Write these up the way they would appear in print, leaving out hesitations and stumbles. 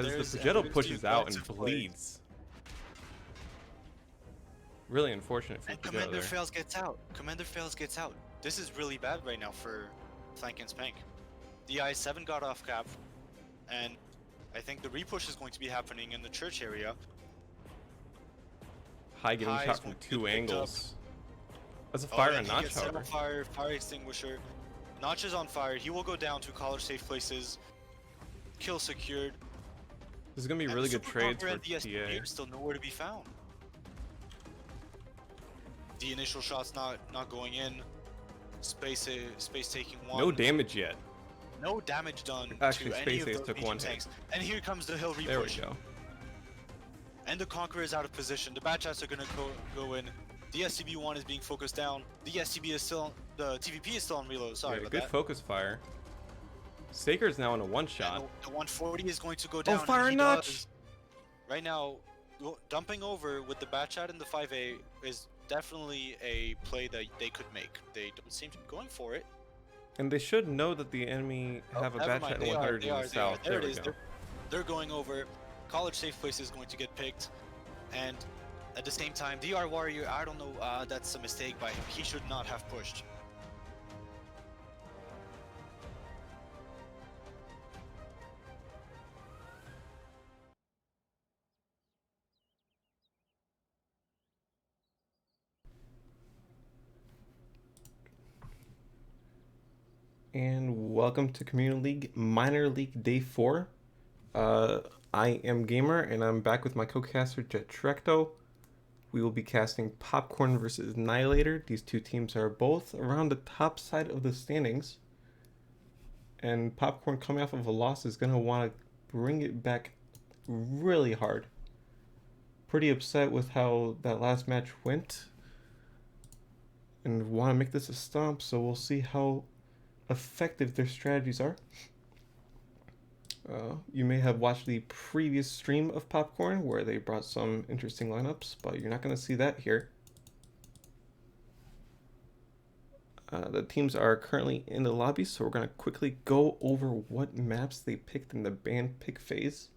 as the Progetto pushes out and bleeds. Really unfortunate for And Progetto Commander there. Fails gets out. Commander Fails gets out. This is really bad right now for Flank and Spank. The I-7 got off cap, and I think the repush is going to be happening in the church area. High getting High shot is from going to 2 get picked angles. That's a Oh, fire and on he Notch, gets set however. on fire extinguisher. Notch is on fire. He will go down to college safe places. Kill secured. This is gonna be And really the good Super trades Conqueror for and the SPA TA. are still nowhere to be found. The initial shot's not going in. Space taking one. No damage yet. No damage done Actually, to any Space of Ace those took medium one hit. tanks. And here comes the hill repush. There we go. And the Conqueror is out of position. The Batchats are gonna go in. The SCB-1 is being focused down. The SCB is still, the TVP is still on reload. Sorry about good that. focus fire. Saker's now in a one shot. And the 140 is going to go down. Oh, fire and he Notch! does. Right now, dumping over with the Batchat and the 5A is definitely a play that they could make. They don't seem to be going for it. And they should know that the enemy have a Never Batchat mind. and They 100 in the south. There it we is. go. They're going over. College safe place is going to get picked, and at the same time, DR Warrior, I don't know, that's a mistake by him. He should not have pushed. And welcome to Community League Minor League Day 4. I am Gamer, and I'm back with my co-caster Jet Trecto. We will be casting Popcorn versus Niolator. These two teams are both around the top side of the standings. And Popcorn, coming off of a loss, is going to want to bring it back really hard. Pretty upset with how that last match went. And want to make this a stomp, so we'll see how effective their strategies are. You may have watched the previous stream of Popcorn where they brought some interesting lineups, but you're not going to see that here. The teams are currently in the lobby, so we're going to quickly go over what maps they picked in the band pick phase.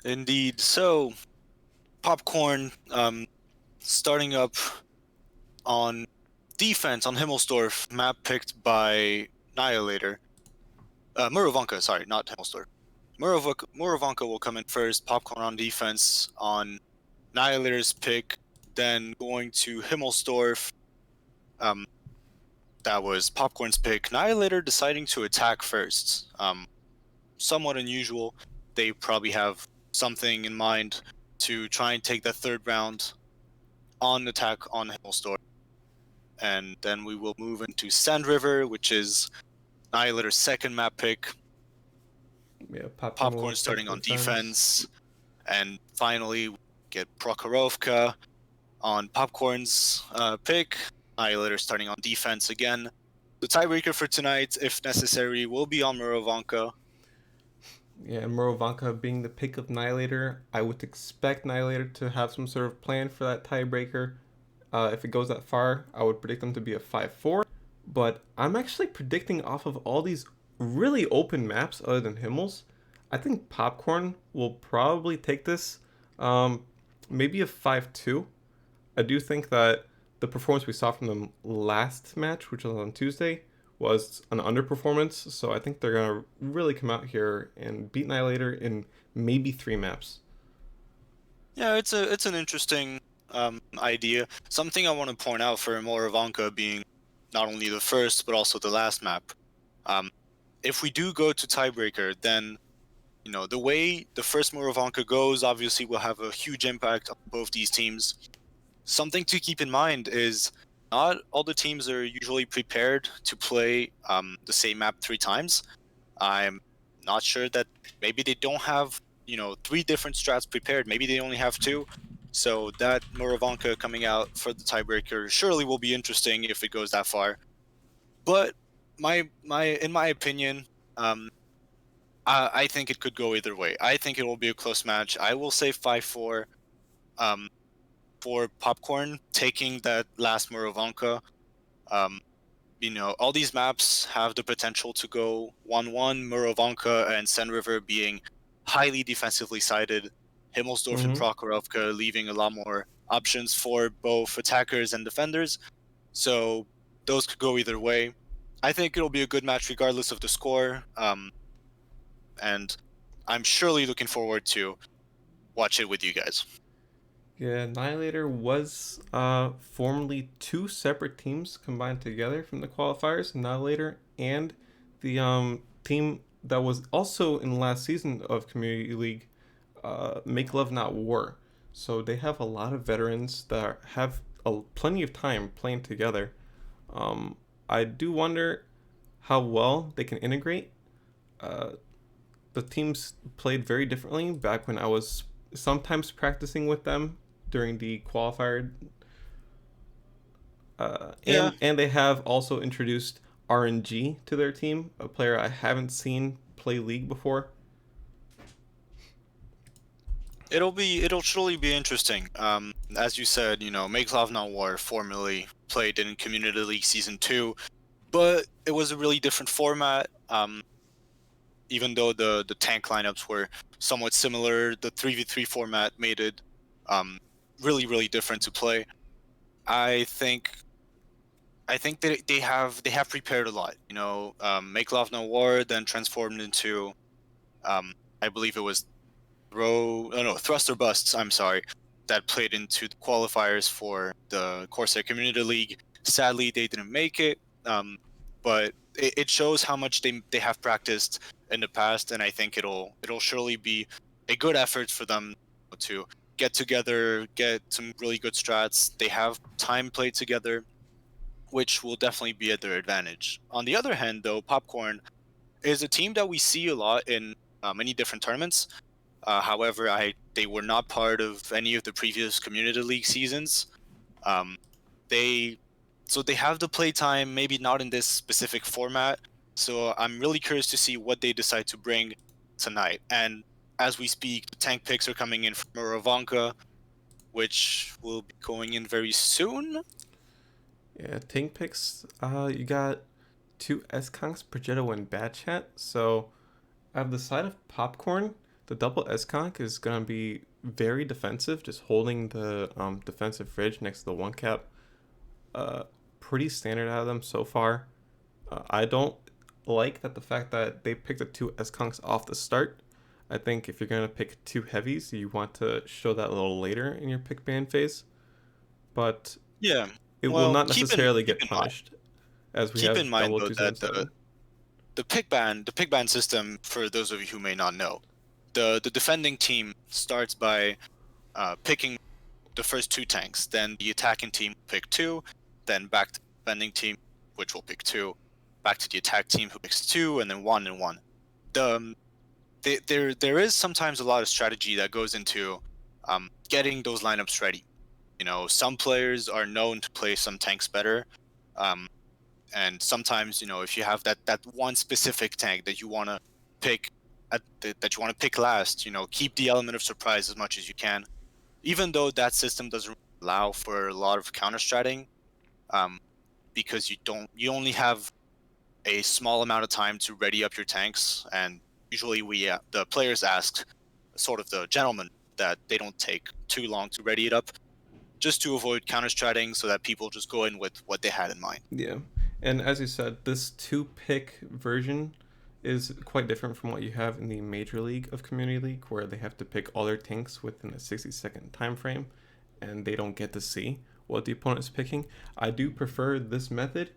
Indeed. So, Popcorn starting up on defense on Himmelsdorf, map picked by Niolator. Murovanka, sorry, not Himmelsdorf. Murovanka will come in first, Popcorn on defense on Niolator's pick, then going to Himmelsdorf. That was Popcorn's pick. Niolator deciding to attack first. Somewhat unusual. They probably have something in mind to try and take the third round on attack on Himmelsdorf. And then we will move into Sand River, which is Niolator's second map pick. Yeah, Popcorn starting on defense. And finally, we get Prokhorovka on Popcorn's pick. Niolator starting on defense again. The tiebreaker for tonight, if necessary, will be on Murovanka. Yeah, Murovanka being the pick of Niolator, I would expect Niolator to have some sort of plan for that tiebreaker. If it goes that far, I would predict them to be a 5-4. But I'm actually predicting off of all these really open maps other than Himmels. I think Popcorn will probably take this maybe a 5-2. I do think that the performance we saw from them last match, which was on Tuesday, was an underperformance. So I think they're going to really come out here and beat Niolator in maybe 3 maps. Yeah, it's an interesting idea. Something I want to point out for Murovanka being not only the first but also the last map. If we do go to tiebreaker, then the way the first Murovanka goes obviously will have a huge impact on both these teams. Something to keep in mind is not all the teams are usually prepared to play the same map 3 times. I'm not sure that maybe they don't have 3 different strats prepared. Maybe they only have 2. So that Murovanka coming out for the tiebreaker surely will be interesting if it goes that far. But in my opinion, I think it could go either way. I think it will be a close match. I will say 5-4 for Popcorn taking that last Murovanka, all these maps have the potential to go 1-1, Murovanka and Sen River being highly defensively sided, Himmelsdorf and Mm-hmm. Prokhorovka leaving a lot more options for both attackers and defenders. So those could go either way. I think it'll be a good match regardless of the score. And I'm surely looking forward to watch it with you guys. Yeah, Niolator was formerly two separate teams combined together from the qualifiers. Niolator and the team that was also in the last season of Community League, Make Love Not War. So they have a lot of veterans that have plenty of time playing together. I do wonder how well they can integrate. Uh, the teams played very differently back when I was sometimes practicing with them during the qualifier, Yeah, and they have also introduced RNG to their team, a player I haven't seen play League before. it'll surely be interesting. As you said, Make Love Not War formerly played in Community League Season 2, but it was a really different format. Even though the tank lineups were somewhat similar, the 3v3 format made it really, really different to play. I think that they have prepared a lot. Make Love No War then transformed into I believe it was Thrust or Busts. I'm sorry, that played into the qualifiers for the Corsair Community League. Sadly, they didn't make it, but it shows how much they have practiced in the past, and I think it'll surely be a good effort for them to get together, get some really good strats. They have time played together, which will definitely be at their advantage. On the other hand, though, Popcorn is a team that we see a lot in many different tournaments. However, they were not part of any of the previous Community League seasons. Um, they so they have the play time, maybe not in this specific format. So I'm really curious to see what they decide to bring tonight. And as we speak, the tank picks are coming in from Murovanka, which will be going in very soon. Yeah, tank picks. You got two S-Conks, Progetto and Bad Chat. So at the side of Popcorn, the double S-Conk is gonna be very defensive, just holding the defensive fridge next to the one cap. Uh, Pretty standard out of them so far. I don't like that the fact that they picked the two S-Conks off the start. I think if you're gonna pick two heavies, you want to show that a little later in your pick ban phase. But Yeah. it will Well, not necessarily keep get in mind punished, as we keep in have mind double though two seven that the seven. the pick ban system, for those of you who may not know, the defending team starts by picking the first two tanks, then the attacking team will pick two, then back to the defending team, which will pick two, back to the attack team who picks two, and then one and one. The there is sometimes a lot of strategy that goes into getting those lineups ready. Some players are known to play some tanks better, um, and sometimes if you have that one specific tank that you want to pick that you want to pick last, keep the element of surprise as much as you can, even though that system doesn't allow for a lot of counter stratting, um, because you only have a small amount of time to ready up your tanks, and usually the players ask, sort of the gentleman, that they don't take too long to ready it up, just to avoid counter stratting, so that people just go in with what they had in mind. Yeah, and as you said, this two pick version is quite different from what you have in the Major League of Community League, where they have to pick all their tanks within a 60-second time frame, and they don't get to see what the opponent is picking. I do prefer this method.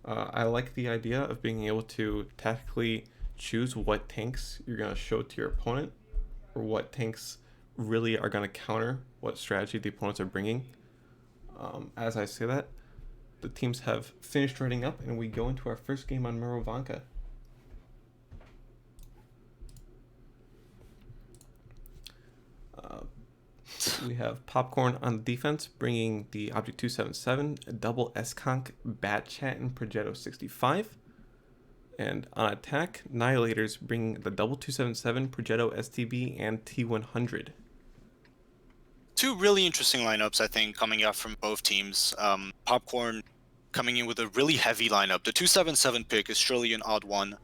I like the idea of being able to tactically choose what tanks you're going to show to your opponent, or what tanks really are going to counter what strategy the opponents are bringing. As I say that, the teams have finished writing up, and we go into our first game on Murovanka. We have Popcorn on defense, bringing the Object 277, a double S-Conk, Bat Chat, and Progetto 65. And on attack, Niolator's bringing the double 277, Progetto STB, and T100. Two really interesting lineups, I think, coming out from both teams. Popcorn coming in with a really heavy lineup. The 277 pick is surely an odd one.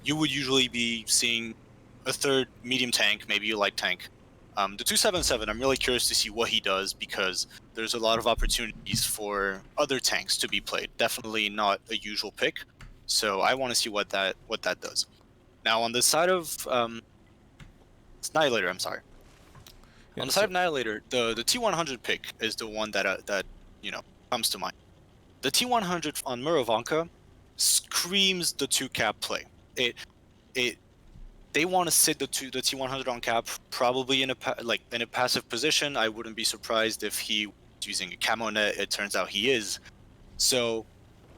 You would usually be seeing a third medium tank, maybe a light tank. The 277, I'm really curious to see what he does because there's a lot of opportunities for other tanks to be played. Definitely not a usual pick, so I want to see what that does. Now on the side of Niolator, I'm sorry. Yeah, On the side of Niolator, the T100 pick is the one that comes to mind. The T100 on Murovanka screams the 2-cap play. They want to sit the T100 on cap, probably in a passive position. I wouldn't be surprised if he was using a camo net. It turns out he is. So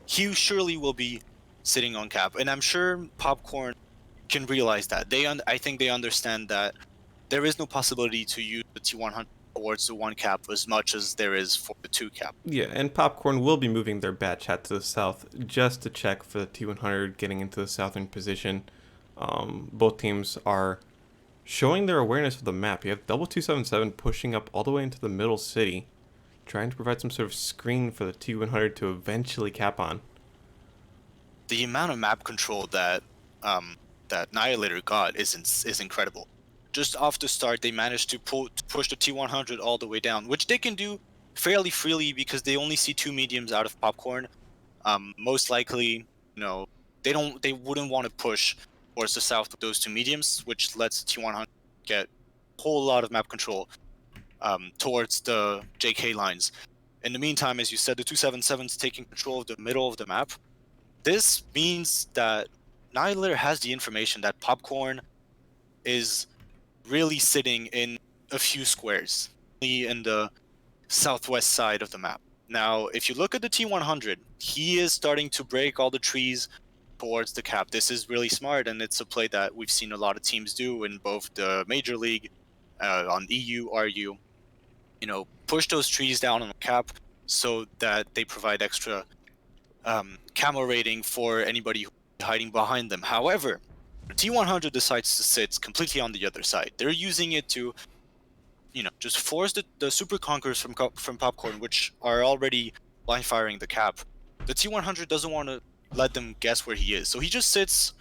he surely will be sitting on cap, and I'm sure POPKORN can realize that. I think they understand that there is no possibility to use the T100 towards the 1 cap as much as there is for the 2 cap. Yeah, and POPKORN will be moving their bat chat to the south just to check for the T100 getting into the southern position. Both teams are showing their awareness of the map. You have double 277 pushing up all the way into the middle city, trying to provide some sort of screen for the T100 to eventually cap on. The amount of map control that Niolator got is incredible. Just off the start, they managed to push the T100 all the way down, which they can do fairly freely because they only see 2 mediums out of POPKORN. Most likely, they wouldn't want to push towards the south with those 2 mediums, which lets T100 get a whole lot of map control towards the JK lines. In the meantime, as you said, the 277 is taking control of the middle of the map. This means that Niolator has the information that POPKORN is really sitting in a few squares, in the southwest side of the map. Now, if you look at the T100, he is starting to break all the trees towards the cap. This is really smart, and it's a play that we've seen a lot of teams do in both the Major League, on EU, RU. Push those trees down on the cap so that they provide extra camo rating for anybody who's hiding behind them. However, the T100 decides to sit completely on the other side. They're using it to, just force the Super Conquerors from POPKORN, which are already blind firing the cap. The T100 doesn't want to let them guess where he is, so he just sits,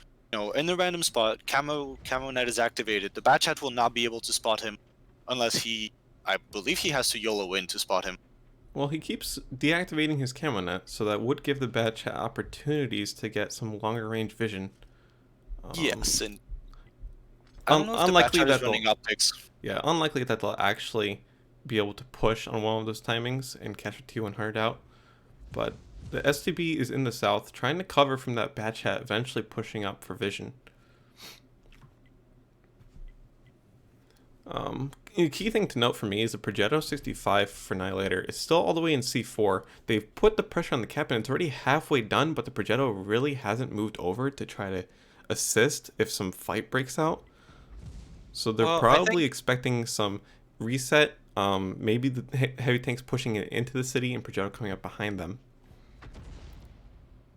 in the random spot. Camo net is activated. The bat chat will not be able to spot him unless I believe he has to YOLO in to spot him. Well, he keeps deactivating his camo net, so that would give the bat chat opportunities to get some longer range vision. Yes, and I don't know if unlikely the bat chat is that running optics. Yeah, unlikely that they'll actually be able to push on one of those timings and catch a T100 out. But the STB is in the south, trying to cover from that bat chat, eventually pushing up for vision. A key thing to note for me is the Progetto 65 for Niolator is still all the way in C4. They've put the pressure on the cap and it's already halfway done, but the Progetto really hasn't moved over to try to assist if some fight breaks out. So they're probably expecting some reset. Maybe the heavy tanks pushing it into the city and Progetto coming up behind them.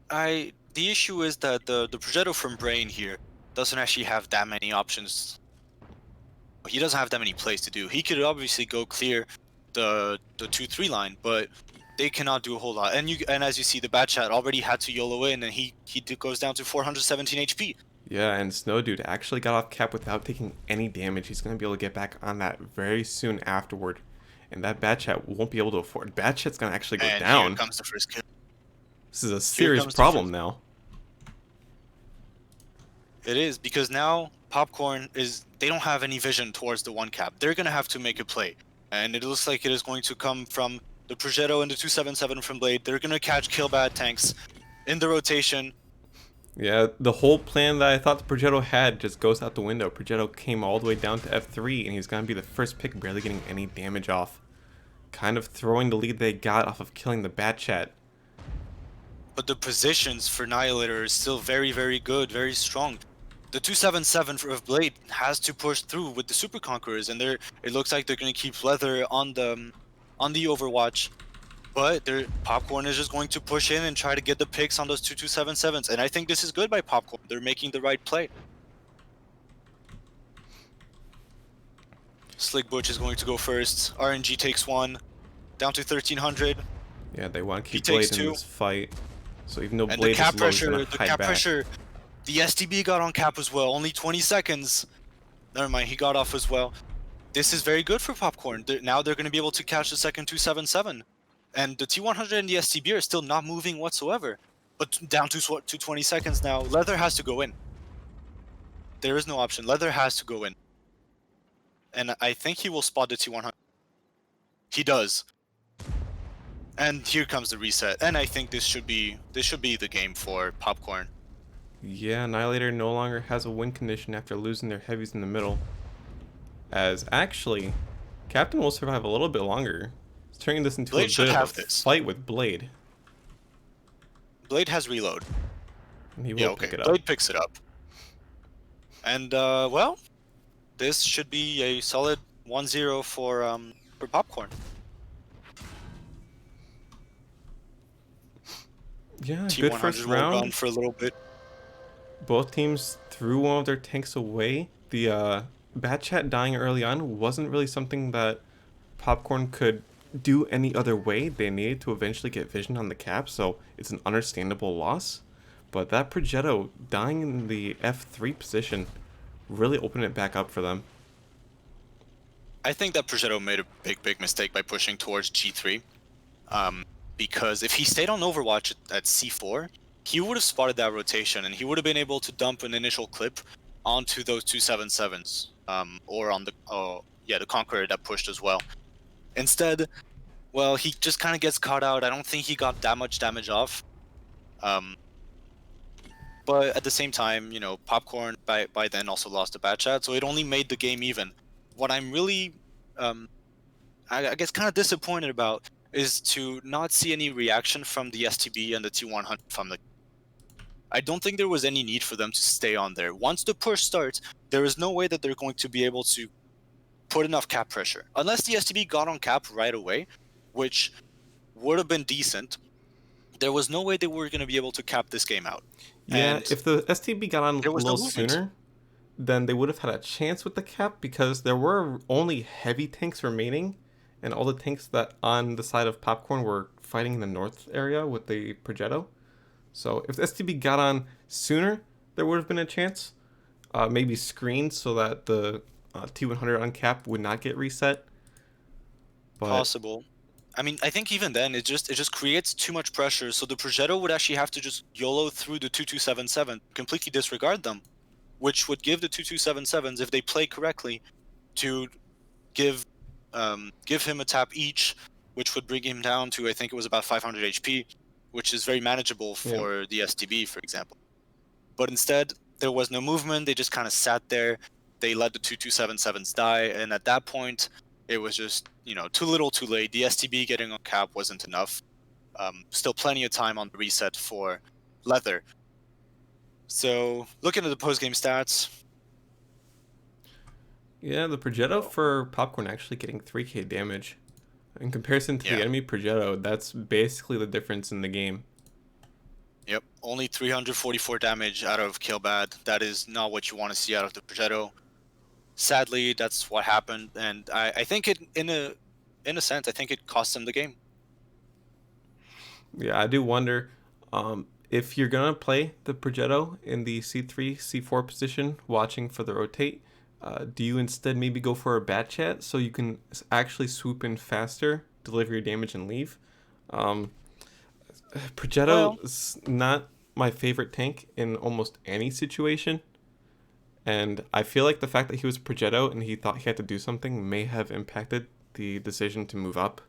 The issue is that the Progetto from Brain here doesn't actually have that many options. He doesn't have that many plays to do. He could obviously go clear the 2-3 line, but they cannot do a whole lot. And as you see, the bat chat already had to YOLO in, and he goes down to 417 HP. Yeah, and Snow Dude actually got off cap without taking any damage. He's going to be able to get back on that very soon afterward. And that bat chat won't be able to afford. Bat chat's going to actually go down. Here comes the first kill. This is a serious problem now. It is, because now POPKORN they don't have any vision towards the 1 cap. They're going to have to make a play. And it looks like it is going to come from the Progetto and the 277 from Blade. They're going to catch kill bad tanks in the rotation. Yeah, the whole plan that I thought the Progetto had just goes out the window. Progetto came all the way down to F3, and he's going to be the first pick, barely getting any damage off. Kind of throwing the lead they got off of killing the bat chat. But the positions for Niolator is still very, very good, very strong. The 277 of Blade has to push through with the Super Conquerors, and it looks like they're going to keep Leather on the Overwatch. But POPKORN is just going to push in and try to get the picks on those 277s. And I think this is good by POPKORN. They're making the right play. Slick Butch is going to go first. RNG takes 1. Down to 1300. Yeah, they want to He keep takes Blade in 2, this fight. So even though and the Blade is cap low, he's gonna pressure, hide back. the STB got on cap as well. Only 20 seconds. Never mind, he got off as well. This is very good for Popcorn. Now they're going to be able to catch the second 277. And the T100 and the STB are still not moving whatsoever. But down to 20 seconds now. Leather has to go in. There is no option. Leather has to go in. And I think he will spot the T100. He does. And here comes the reset. And I think this should be the game for Popcorn. Yeah, Niolator no longer has a win condition after losing their heavies in the middle. As actually, Captain will survive a little bit longer. It's turning this into Blade a should bit of a have this. fight with Blade. Blade has reload. And he will Yeah, pick okay. it up. Blade picks it up. And well, this should be a solid 1-0 for Popcorn. Yeah, good first T100 will run round. for a little bit. Both teams threw one of their tanks away. The Bat Chat dying early on wasn't really something that Popcorn could do any other way. They needed to eventually get vision on the cap, so it's an understandable loss. But that Progetto dying in the F3 position really opened it back up for them. I think that Progetto made a big mistake by pushing towards G3. Because if he stayed on Overwatch at C4, he would have spotted that rotation and he would have been able to dump an initial clip onto those 277s, or on the Conqueror that pushed as well. Instead, well, he just kind of gets caught out. I don't think he got that much damage off. But at the same time, Popcorn by then also lost a Bat Chat, so it only made the game even. What I'm really, I guess, kind of disappointed about is to not see any reaction from the STB and the T100 from the. I don't think there was any need for them to stay on there. Once the push starts, there is no way that they're going to be able to put enough cap pressure. Unless the STB got on cap right away, which would have been decent, there was no way they were going to be able to cap this game out. Yeah, And if the STB got on a there was no little movement. sooner, then they would have had a chance with the cap because there were only heavy tanks remaining, and all the tanks that on the side of Popcorn were fighting in the north area with the Progetto. So if the STB got on sooner, there would have been a chance. Maybe screened so that the T100 on cap would not get reset. But possible. I mean, I think even then it just creates too much pressure, so the Progetto would actually have to just YOLO through the 2277, completely disregard them, which would give the 2277s, if they play correctly, to give him a tap each, which would bring him down to, I think it was about 500 HP, which is very manageable for the STB, for example. But instead, there was no movement. They just kind of sat there. They let the 2277s die, and at that point, it was just, too little too late. The STB getting on cap wasn't enough. Still plenty of time on the reset for Leather. So, looking at the post-game stats. yeah, the Progetto for Popcorn actually getting 3k damage. In comparison to the enemy Progetto, that's basically the difference in the game. Yep, only 344 damage out of Killbad. That is not what you want to see out of the Progetto. Sadly, that's what happened, and I think it, in a sense, I think it cost him the game. Yeah, I do wonder if you're gonna play the Progetto in the C3, C4 position, watching for the rotate. Do you instead maybe go for a Bat Chat so you can actually swoop in faster, deliver your damage, and leave? Progetto is not my favorite tank in almost any situation. And I feel like the fact that he was Progetto and he thought he had to do something may have impacted the decision to move up.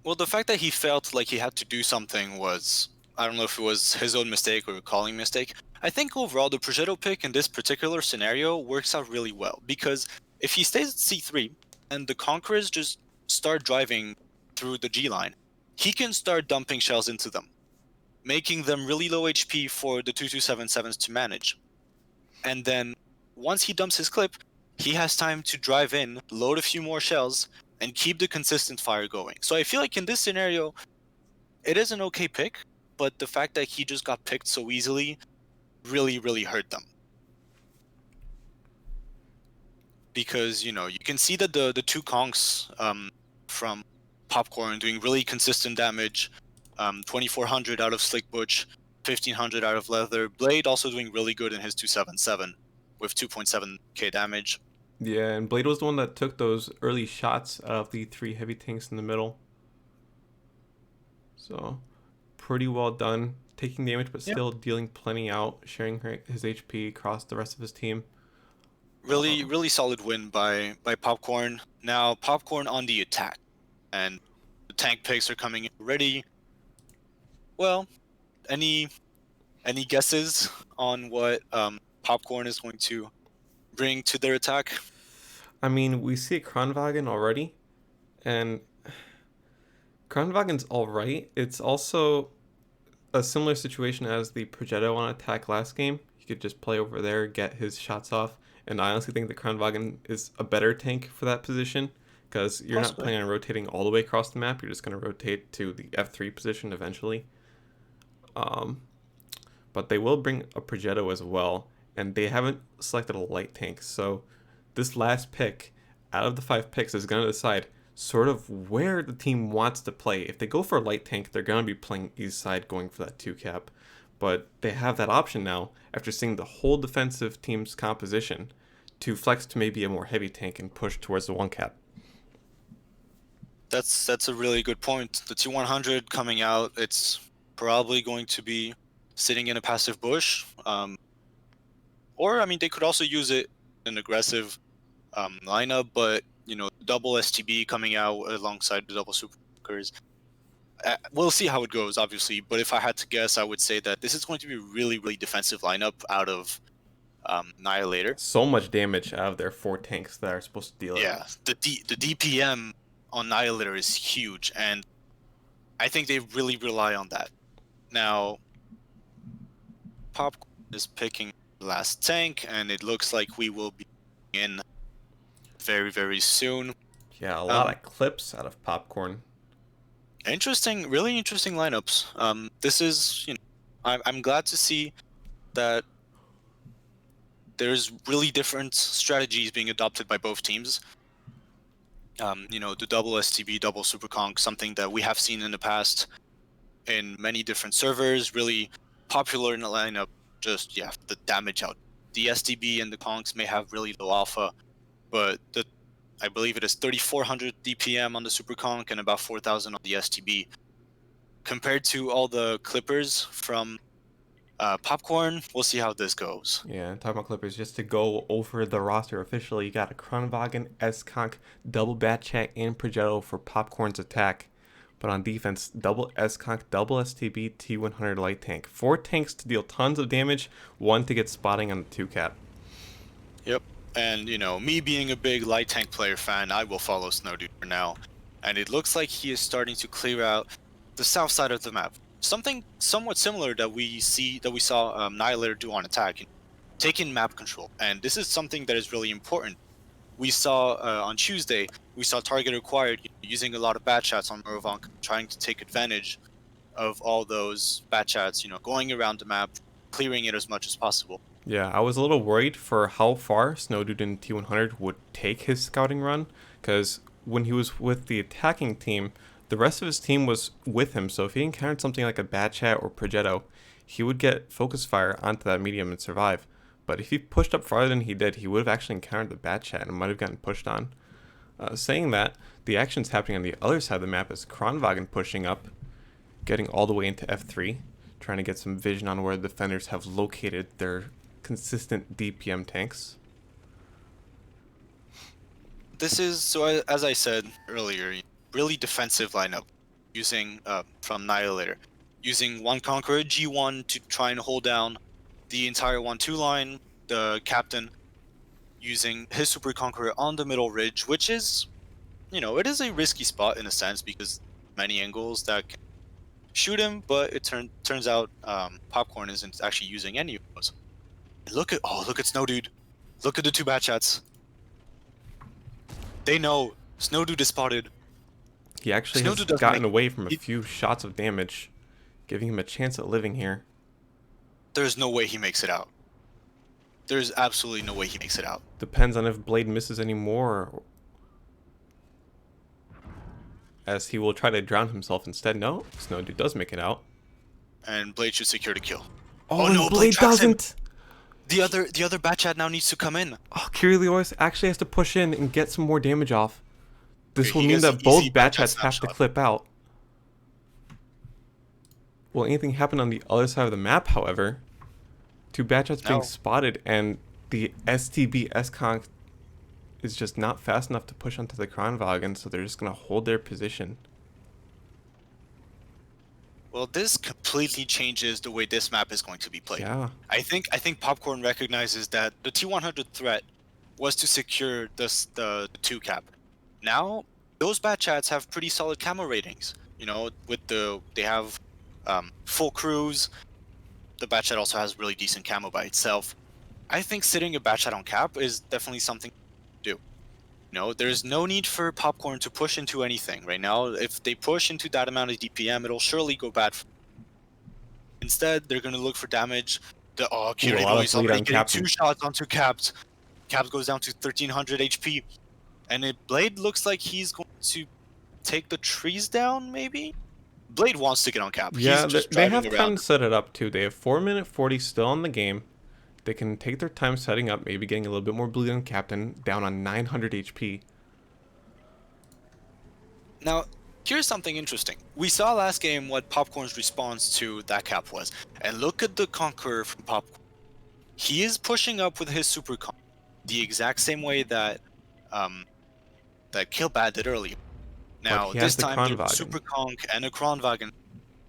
Well, the fact that he felt like he had to do something was, I don't know if it was his own mistake or a calling mistake. I think overall the Progetto pick in this particular scenario works out really well, because if he stays at C3 and the Conquerors just start driving through the G line, he can start dumping shells into them, making them really low HP for the 2277s to manage. And then once he dumps his clip, he has time to drive in, load a few more shells, and keep the consistent fire going. So I feel like in this scenario, it is an okay pick, but the fact that he just got picked so easily really hurt them. Because, you can see that the two conks from Popcorn doing really consistent damage. 2400 out of Slick Butch, 1500 out of Leather. Blade also doing really good in his 277 with 2.7k damage. Yeah, and Blade was the one that took those early shots out of the 3 heavy tanks in the middle. So, pretty well done. Taking damage, but Yeah. still dealing plenty out, sharing his HP across the rest of his team. Really, really solid win by Popcorn. Now Popcorn on the attack, and the tank picks are coming in ready. Well, any guesses on what Popcorn is going to bring to their attack? I mean, we see Kronwagen already, and Kronwagen's alright. It's also a similar situation as the Progetto on attack last game. He could just play over there, get his shots off, and I honestly think the Kronwagen is a better tank for that position because you're not Possibly. planning on rotating all the way across the map. You're just going to rotate to the F3 position eventually. Um, but they will bring a Progetto as well, and they haven't selected a light tank. So this last pick out of the 5 picks is going to decide sort of where the team wants to play. If they go for a light tank, they're going to be playing east side going for that 2 cap. But they have that option now after seeing the whole defensive team's composition to flex to maybe a more heavy tank and push towards the 1 cap. That's a really good point. The T100 coming out, it's probably going to be sitting in a passive bush. Or, I mean, they could also use it in an aggressive lineup, but, you know, double STB coming out alongside the double Superkers. We'll see how it goes, obviously, but if I had to guess, I would say that this is going to be a really, really defensive lineup out of Niolator. So much damage out of their 4 tanks that are supposed to deal it. Yeah, the DPM on Niolator is huge, and I think they really rely on that. Now, Popcorn is picking the last tank, and it looks like we will be in very, very soon. Yeah, a lot of clips out of Popcorn. Interesting, really interesting lineups. This is, you know, I'm glad to see that there's really different strategies being adopted by both teams. You know, the double STB, double Superconk, something that we have seen in the past in many different servers, really popular in the lineup. Just, yeah, the damage out. The STB and the Conks may have really low alpha, but I believe it is 3,400 DPM on the Superconk and about 4,000 on the STB. Compared to all the clippers from Popcorn, we'll see how this goes. Yeah, talking about Clippers, just to go over the roster officially, you got a Kronwagen, S-Conk, double Batchat, and Progetto for Popcorn's attack. But on defense, double S-Conk, double STB, T100 light tank. 4 tanks to deal tons of damage, 1 to get spotting on the 2 cap. Yep, and you know, me being a big light tank player fan, I will follow Snowdude for now. And it looks like he is starting to clear out the south side of the map. Something somewhat similar that we saw Niolator do on attack, taking map control. And this is something that is really important. We saw on Tuesday, we saw Target Acquired using a lot of bat chats on Mervank, trying to take advantage of all those bat chats, you know, going around the map, clearing it as much as possible. Yeah, I was a little worried for how far Snowdude in T100 would take his scouting run, because when he was with the attacking team, the rest of his team was with him, so if he encountered something like a Batchat or Progetto, he would get focus fire onto that medium and survive. But if he pushed up farther than he did, he would have actually encountered the Batchat and might have gotten pushed on. Saying that, the actions happening on the other side of the map is Kronwagen pushing up, getting all the way into F3, trying to get some vision on where the defenders have located their consistent DPM tanks. This is, so as I said earlier, really defensive lineup using from Niolator, using one Conqueror G1 to try and hold down the entire 1-2 line, the captain using his Super Conqueror on the middle ridge, which is, you know, it is a risky spot in a sense because many angles that can shoot him, but it turns out Popcorn isn't actually using any of those. Look at Snowdude. Look at the 2 Batchats. They know Snowdude is spotted. He actually has gotten away from a few shots of damage, giving him a chance at living here. There's no way he makes it out. There's absolutely no way he makes it out. Depends on if Blade misses any more. as he will try to drown himself instead. No, Snow Dude does make it out. And Blade should secure the kill. Oh, no, and Blade tracks him. doesn't! The other Batchat now needs to come in. Oh, Kirilliois actually has to push in and get some more damage off. This Okay, will he mean gets that an both easy Batchat Batchats have to snapshot. clip out. Will anything happen on the other side of the map, however? Two Batchats being No. spotted, and the STB S-Conk is just not fast enough to push onto the Kronwagen, so they're just going to hold their position. Well, this completely changes the way this map is going to be played. Yeah. I think Popcorn recognizes that the T100 threat was to secure the 2 cap. Now, those Batchats have pretty solid camo ratings. You know, they have full crews. The Batchat also has really decent camo by itself. I think sitting a Batchat on cap is definitely something to do. You know, there's no need for Popcorn to push into anything right now. If they push into that amount of DPM, it'll surely go bad. Instead, they're going to look for damage. Kirilliois is already getting Captain. 2 shots onto Caps. Caps goes down to 1300 HP. And Blade looks like he's going to take the trees down, maybe? Blade wants to get on Cap. Yeah, He's just they driving have around. time to set it up too. They have 4 minute 40 still on the game. They can take their time setting up, maybe getting a little bit more bleed on Captain, down on 900 HP. Now, here's something interesting. We saw last game what Popcorn's response to that cap was. And look at the Conqueror from Popcorn. He is pushing up with his Super Con the exact same way that Killbad did earlier. Now, this time, there's Super Conk and a Kronwagen.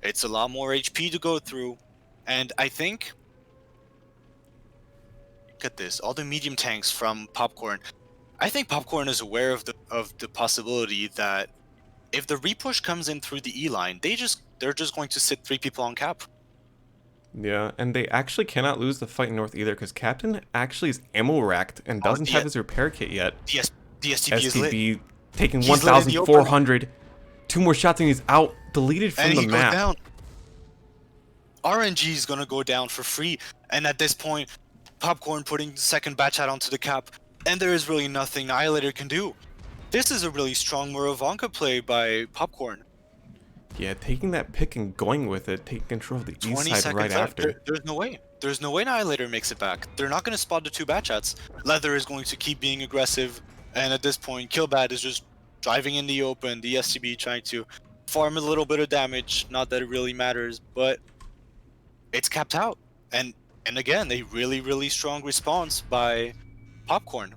It's a lot more HP to go through. And I think... Look at this. All the medium tanks from Popcorn. I think Popcorn is aware of the possibility that if the repush comes in through the E line, they're just going to sit 3 people on cap. Yeah, and they actually cannot lose the fight north either, because Captain actually is ammo racked and doesn't have his repair kit yet. The STB is lit. Taking 1,400. 2 more shots and he's out, deleted from the map. Down. RNG is gonna go down for free, and at this point, Popcorn putting the second Batchat onto the cap, and there is really nothing Niolator can do. This is a really strong Muravanka play by Popcorn. Yeah, taking that pick and going with it, taking control of the east side right after. There's no way. There's no way Niolator makes it back. They're not going to spot the 2 Batchats. Leather is going to keep being aggressive, and at this point, Killbad is just driving in the open. The SCB trying to farm a little bit of damage. Not that it really matters, but it's capped out. And again, a really strong response by Popcorn.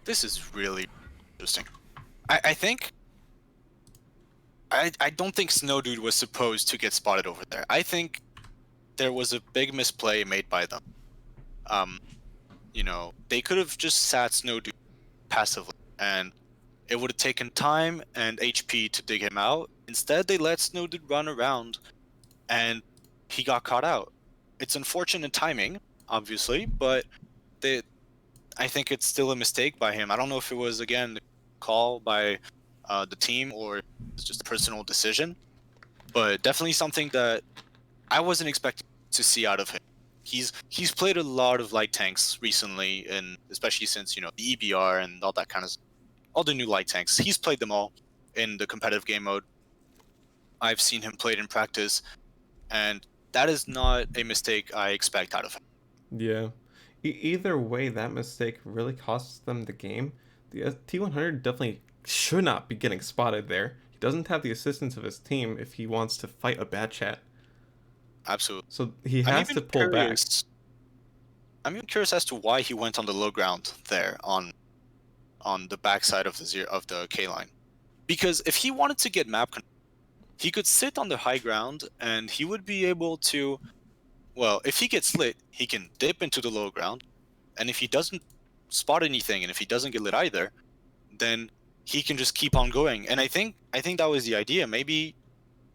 This is really interesting. I think... I don't think Snow Dude was supposed to get spotted over there. I think there was a big misplay made by them. You know, they could have just sat Snow Dude passively, and it would have taken time and HP to dig him out. Instead, they let Snow Dude run around, and he got caught out. It's unfortunate timing, obviously, but I think it's still a mistake by him. I don't know if it was, again, the call by the team or it's just a personal decision, but definitely something that I wasn't expecting to see out of him. He's played a lot of light tanks recently, and especially since, you know, the EBR and all that kind of, all the new light tanks. He's played them all in the competitive game mode. I've seen him played in practice, and that is not a mistake I expect out of him. Yeah. Either way, that mistake really costs them the game. The T100 definitely should not be getting spotted there. He doesn't have the assistance of his team if he wants to fight a Batchat. Absolutely. So he has to pull back. I'm even curious as to why he went on the low ground there on the backside of the K line. Because if he wanted to get map control, he could sit on the high ground and he would be able to, well, if he gets lit, he can dip into the low ground, and if he doesn't spot anything and if he doesn't get lit either, then he can just keep on going. And I think that was the idea. Maybe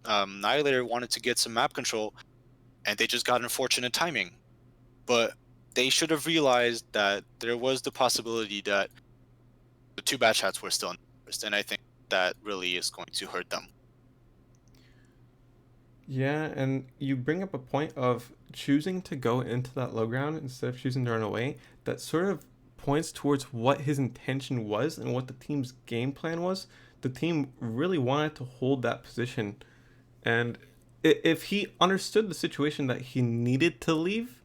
Niolator wanted to get some map control, and they just got unfortunate timing. But they should have realized that there was the possibility that the 2 Batchats were still in first, and I think that really is going to hurt them. Yeah, and you bring up a point of choosing to go into that low ground instead of choosing to run away. That sort of points towards what his intention was and what the team's game plan was. The team really wanted to hold that position. And if he understood the situation that he needed to leave,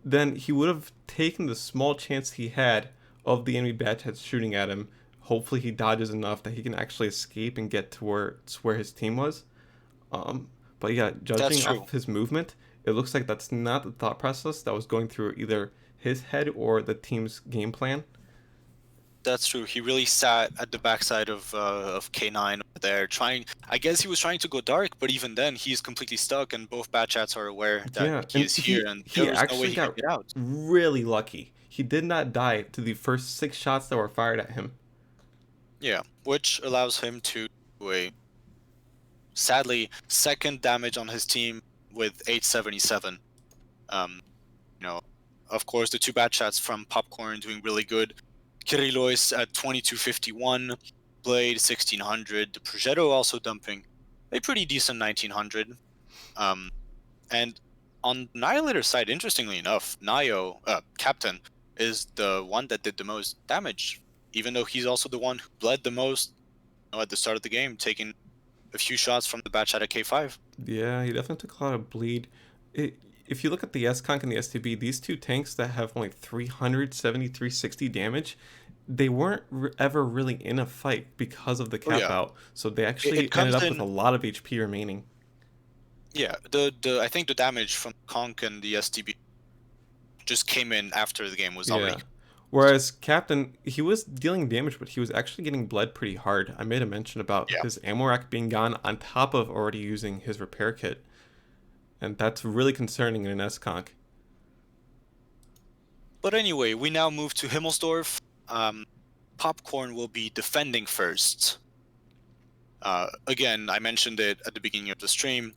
then he would have taken the small chance he had of the enemy bad chats shooting at him. Hopefully he dodges enough that he can actually escape and get towards where his team was. But yeah, judging off his movement, it looks like that's not the thought process that was going through either his head or the team's game plan. That's true. He really sat at the backside of K9 over there, trying. I guess he was trying to go dark, but even then, he's completely stuck, and both bad chats are aware that he is here, and there was no way he could get out. Really lucky. He did not die to the first 6 shots that were fired at him. Yeah, which allows him to do a, sadly, second damage on his team with 877. Of course, the 2 bad chats from POPKORN doing really good. Kyrilois at 2251, Blade 1600, the Progetto also dumping a pretty decent 1900. And on Niolator's side, interestingly enough, Captain, is the one that did the most damage, even though he's also the one who bled the most at the start of the game, taking a few shots from the bad chat at K5. Yeah, he definitely took a lot of bleed. If you look at the S-Conk and the STB, these 2 tanks that have only 370, 360 damage, they weren't ever really in a fight because of the cap out. So they actually ended up with a lot of HP remaining. Yeah, I think the damage from Conk and the STB just came in after the game was already. Whereas Captain, he was dealing damage, but he was actually getting bled pretty hard. I made a mention about his ammo rack being gone on top of already using his repair kit. And that's really concerning in an S-Conk. But anyway, we now move to Himmelsdorf. POPKORN will be defending first. Again, I mentioned it at the beginning of the stream.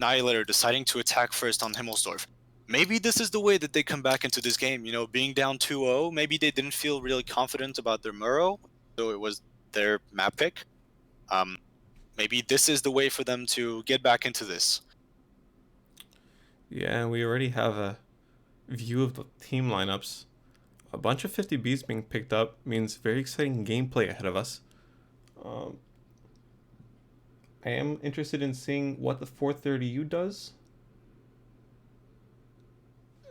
Niolator deciding to attack first on Himmelsdorf. Maybe this is the way that they come back into this game. Being down 2-0, maybe they didn't feel really confident about their Muro, though it was their map pick. Maybe this is the way for them to get back into this. Yeah, we already have a view of the team lineups. A bunch of 50Bs being picked up means very exciting gameplay ahead of us. I am interested in seeing what the 430U does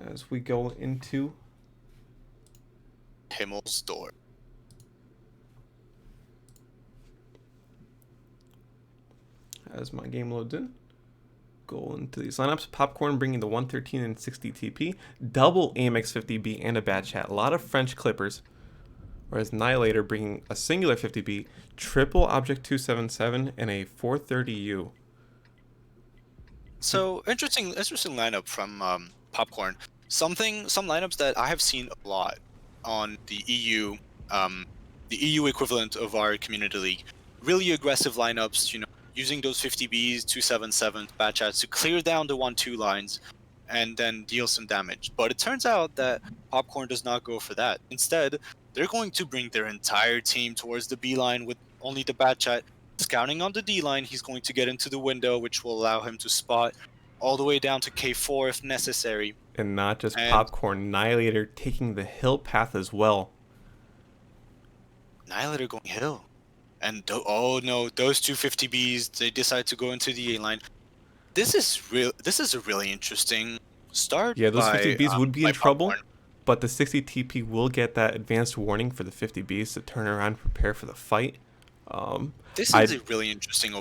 as we go into Himmelsdorf. As my game loads in, go into these lineups. POPKORN bringing the 113 and 60 TP, double AMX 50B and a bad chat. A lot of French clippers. Whereas Niolator bringing a singular 50B, triple object 277, and a 430U. So interesting lineup from POPKORN. Some lineups that I have seen a lot on the EU equivalent of our community league. Really aggressive lineups, using those 50Bs, 277 bad chats to clear down the 1-2 lines and then deal some damage. But it turns out that POPKORN does not go for that. Instead, they're going to bring their entire team towards the B line with only the bad chat. Scouting on the D line, he's going to get into the window, which will allow him to spot all the way down to K4 if necessary. And not just POPKORN, Niolator taking the hill path as well. Niolator going hill. And oh no, those 250Bs, they decide to go into the A line. This is a really interesting start. Yeah, those 50Bs would be in trouble, POPKORN. But the 60 TP will get that advanced warning for the 50Bs to turn around and prepare for the fight. This is a really interesting.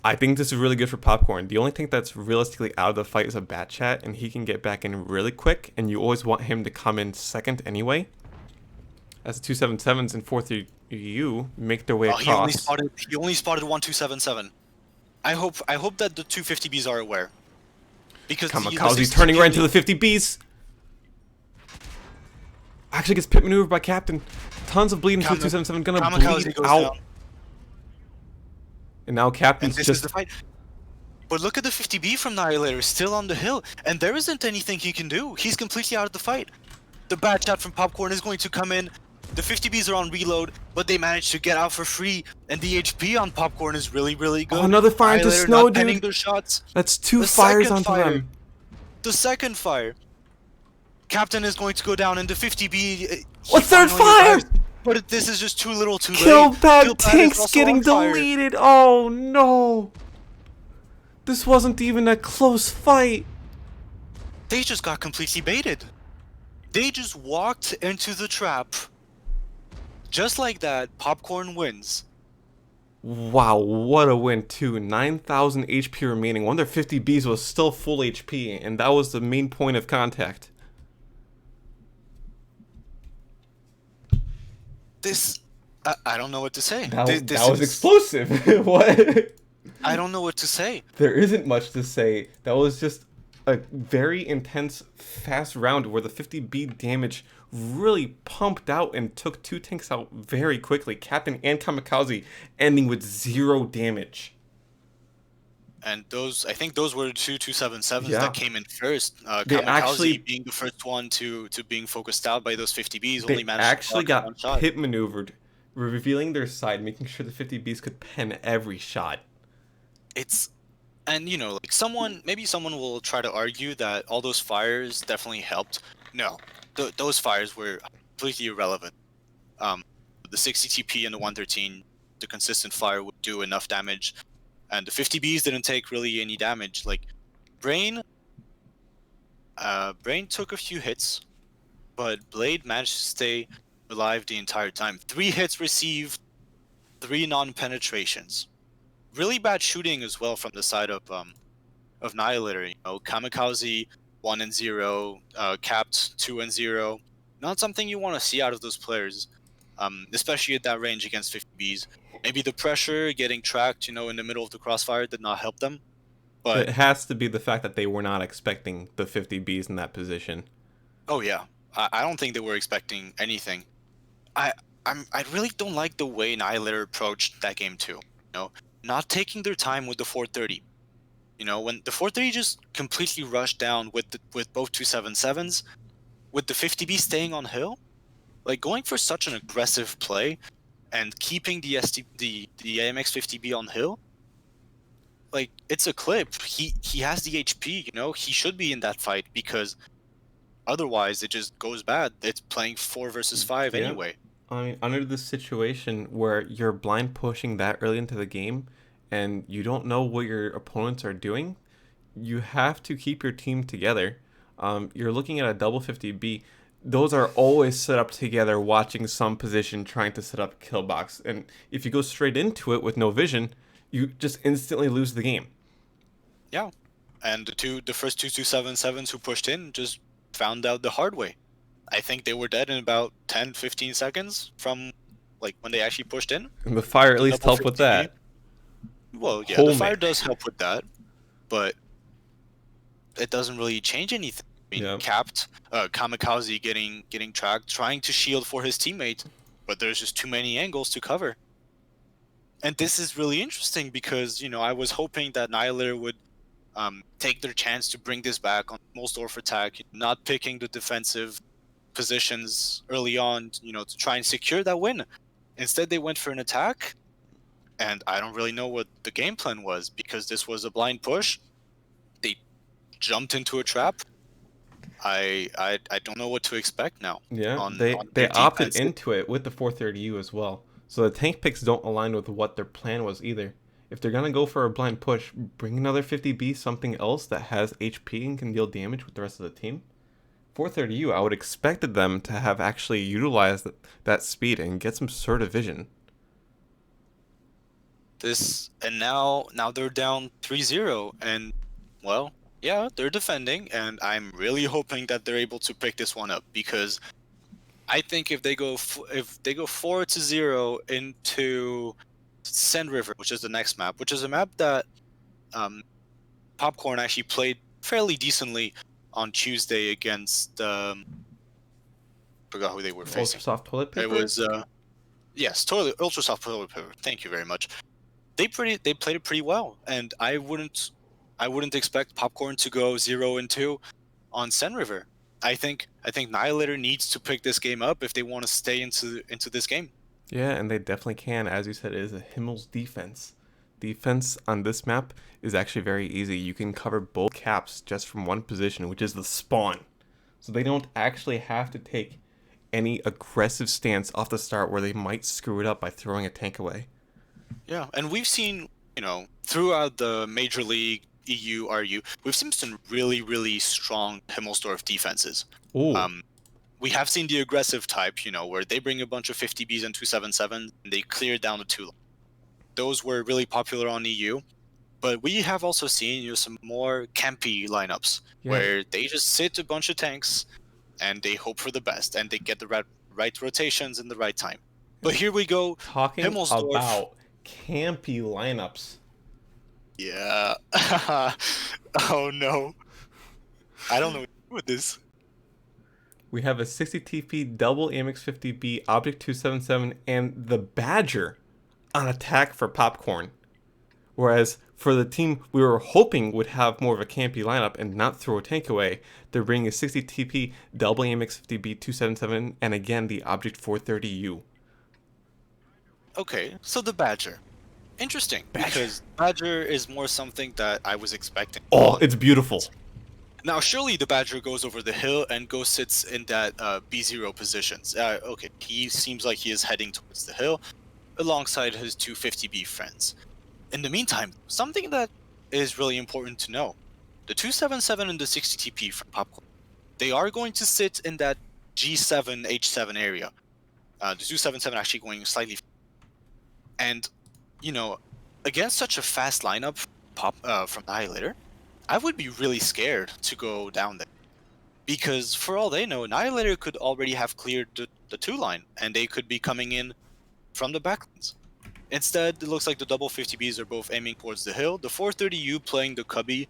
I think this is really good for POPKORN. The only thing that's realistically out of the fight is a bat chat, and he can get back in really quick, and you always want him to come in second anyway. As the 277s and 430U make their way across. He only spotted 1277. I hope that the 250Bs are aware. Because Kamikaze turning right into the 50Bs. Actually gets pit maneuvered by Captain. Tons of bleeding to the 277. Gonna bleed out. Down. And now Captain's just... the fight. But look at the 50B from Niolator, still on the hill. And there isn't anything he can do. He's completely out of the fight. The bad chat from POPKORN is going to come in. The 50Bs are on reload, but they managed to get out for free. And the HP on POPKORN is really, really good. Oh, another fire into snow, dude. Their shots. That's 2 fires onto them. The second fire. Captain is going to go down, and the 50B, he What's third finally fire? arrives, but this is just too little too late. Killpad Killpad is Tank's also getting on fire. deleted. Oh no. This wasn't even a close fight. They just got completely baited. They just walked into the trap. Just like that, Popcorn wins. Wow, what a win too. 9,000 HP remaining. One of their 50Bs was still full HP, and that was the main point of contact. This, I don't know what to say. That This was is- explosive. What? I don't know what to say. There isn't much to say. That was just a very intense, fast round where the 50B damage really pumped out and took two tanks out very quickly. Captain and Kamikaze ending with 0 damage. And I think those were the two 277s Yeah. that came in first. They Kamikaze actually- being the first one to being focused out by those 50Bs, They only managed actually to block one got shot. pit maneuvered, revealing their side, making sure the 50Bs could pen every shot. And maybe someone will try to argue that all those fires definitely helped. No, those fires were completely irrelevant. The 60 TP and the 113, the consistent fire would do enough damage, and the 50Bs didn't take really any damage. Like Brain took a few hits, but Blade managed to stay alive the entire time. 3 hits received, 3 non-penetrations. Really bad shooting as well from the side of Niolator. Kamikaze 1-0, Capped 2-0. Not something you want to see out of those players, especially at that range against 50Bs. Maybe the pressure, getting tracked, in the middle of the crossfire did not help them. But It has to be the fact that they were not expecting the 50Bs in that position. oh yeah, I don't think they were expecting anything. I really don't like the way Niolator approached that game too. Not taking their time with the 430. When the 430 just completely rushed down with both 277s, with the 50B staying on hill, like going for such an aggressive play and keeping the AMX 50B on hill, like it's a clip. He has the HP, he should be in that fight, because otherwise it just goes bad. It's playing 4 versus 5 Yeah. anyway. I mean, under this situation where you're blind pushing that early into the game and you don't know what your opponents are doing, you have to keep your team together. You're looking at a double 50B. Those are always set up together, watching some position, trying to set up kill box. And if you go straight into it with no vision, you just instantly lose the game. Yeah, and the first 277s who pushed in just found out the hard way. I think they were dead in about 10-15 seconds from like when they actually pushed in. And the fire at least Double helped with 50B. that. Well, yeah, Whole the fire mech. does help with that, but it doesn't really change anything. I mean, Yeah. Capped, Kamikaze getting tracked, trying to shield for his teammate, but there's just too many angles to cover. And this is really interesting because, I was hoping that Niolator would take their chance to bring this back on Molsdorf attack, not picking the defensive positions early on, to try and secure that win. Instead, they went for an attack, and I don't really know what the game plan was, because this was a blind push. They jumped into a trap. I don't know what to expect now. Yeah, on they their opted defense. into it with the 430U as well. So the tank picks don't align with what their plan was either. If they're going to go for a blind push, bring another 50B, something else that has HP and can deal damage with the rest of the team. 430U, I would expected them to have actually utilized that speed and get some sort of vision. And now they're down 3-0, and well, yeah, they're defending, and I'm really hoping that they're able to pick this one up, because I think if they go 4-0 into Sand River, which is the next map, which is a map that Popcorn actually played fairly decently on Tuesday against forgot who they were facing. Ultra soft toilet paper? It was yes, ultra soft toilet paper. Thank you very much. They played it pretty well, and I wouldn't expect Popcorn to go 0-2 on Sand River. I think Niolator needs to pick this game up if they want to stay into this game. Yeah, and they definitely can. As you said, it is a Himmel's defense. Defense on this map is actually very easy. You can cover both caps just from one position, which is the spawn. so they don't actually have to take any aggressive stance off the start where they might screw it up by throwing a tank away. Yeah, and we've seen, throughout the Major League, EU, RU, we've seen some really, really strong Himmelsdorf defenses. Oh, We have seen the aggressive type, where they bring a bunch of 50Bs and 277 and they clear down the two. Those were really popular on EU. But we have also seen some more campy lineups yeah. where they just sit a bunch of tanks and they hope for the best and they get the right rotations in the right time. But here we go. Talking Himmelsdorf. about campy lineups. Yeah. Oh no. I don't know what to do with this. We have a 60 TP double Amex 50B Object 277 and the Badger on attack for Popcorn. Whereas for the team we were hoping would have more of a campy lineup and not throw a tank away, they're bringing a 60 TP double Amex 50B 277 and again the Object 430U. Okay, so the Badger. Interesting, because Badger is more something that I was expecting. Oh, it's beautiful. Now, surely the Badger goes over the hill and sits in that B0 positions. Okay, he seems like he is heading towards the hill alongside his 250B friends. In the meantime, something that is really important to know. The 277 and the 60 TP from Popcorn, they are going to sit in that G7, H7 area. The 277 actually going slightly... And, against such a fast lineup from Niolator, I would be really scared to go down there. Because for all they know, Niolator could already have cleared the 2-line, and they could be coming in from the backlines. Instead, it looks like the double 50Bs are both aiming towards the hill. The 430U playing the Cubby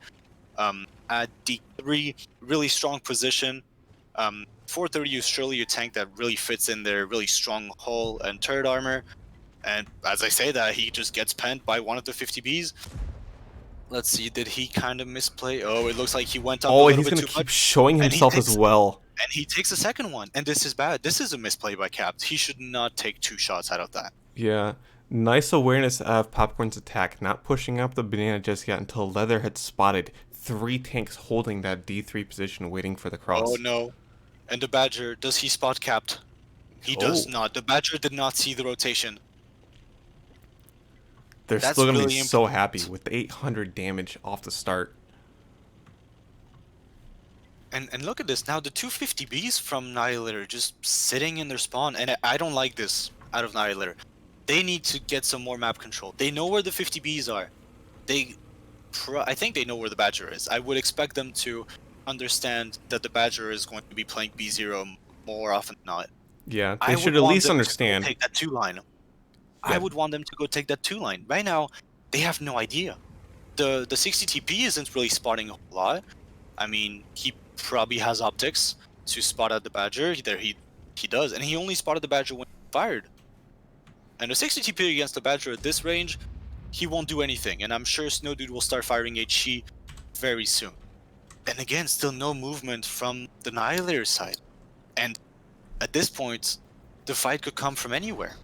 at D3, really strong position. 430U is surely a tank that really fits in their really strong hull and turret armor. And as I say that, he just gets penned by one of the 50Bs. Let's see, did he kind of misplay? Oh, it looks like he went up a little bit too much. Oh, he's going to keep showing himself as well. And he takes a second one, and this is bad. This is a misplay by Capt. He should not take 2 shots out of that. Yeah. Nice awareness of Popcorn's attack, not pushing up the banana just yet until Leather had spotted 3 tanks holding that D3 position waiting for the cross. Oh no. And the Badger, does he spot Capt? He does not. The Badger did not see the rotation. They're still going to be so happy with 800 damage off the start. And look at this. Now the 250Bs from Niolator just sitting in their spawn. And I don't like this out of Niolator. They need to get some more map control. They know where the 50Bs are. I think they know where the Badger is. I would expect them to understand that the Badger is going to be playing B0 more often than not. Yeah, they should at least understand. Take that 2-line. I would want them to go take that 2-line. Right now, they have no idea. The 60 TP isn't really spotting a lot. I mean, he probably has optics to spot out the Badger. He does, and he only spotted the Badger when he fired. And the 60 TP against the Badger at this range, he won't do anything. And I'm sure Snowdude will start firing HE very soon. And again, still no movement from the Niolator side. And at this point, the fight could come from anywhere.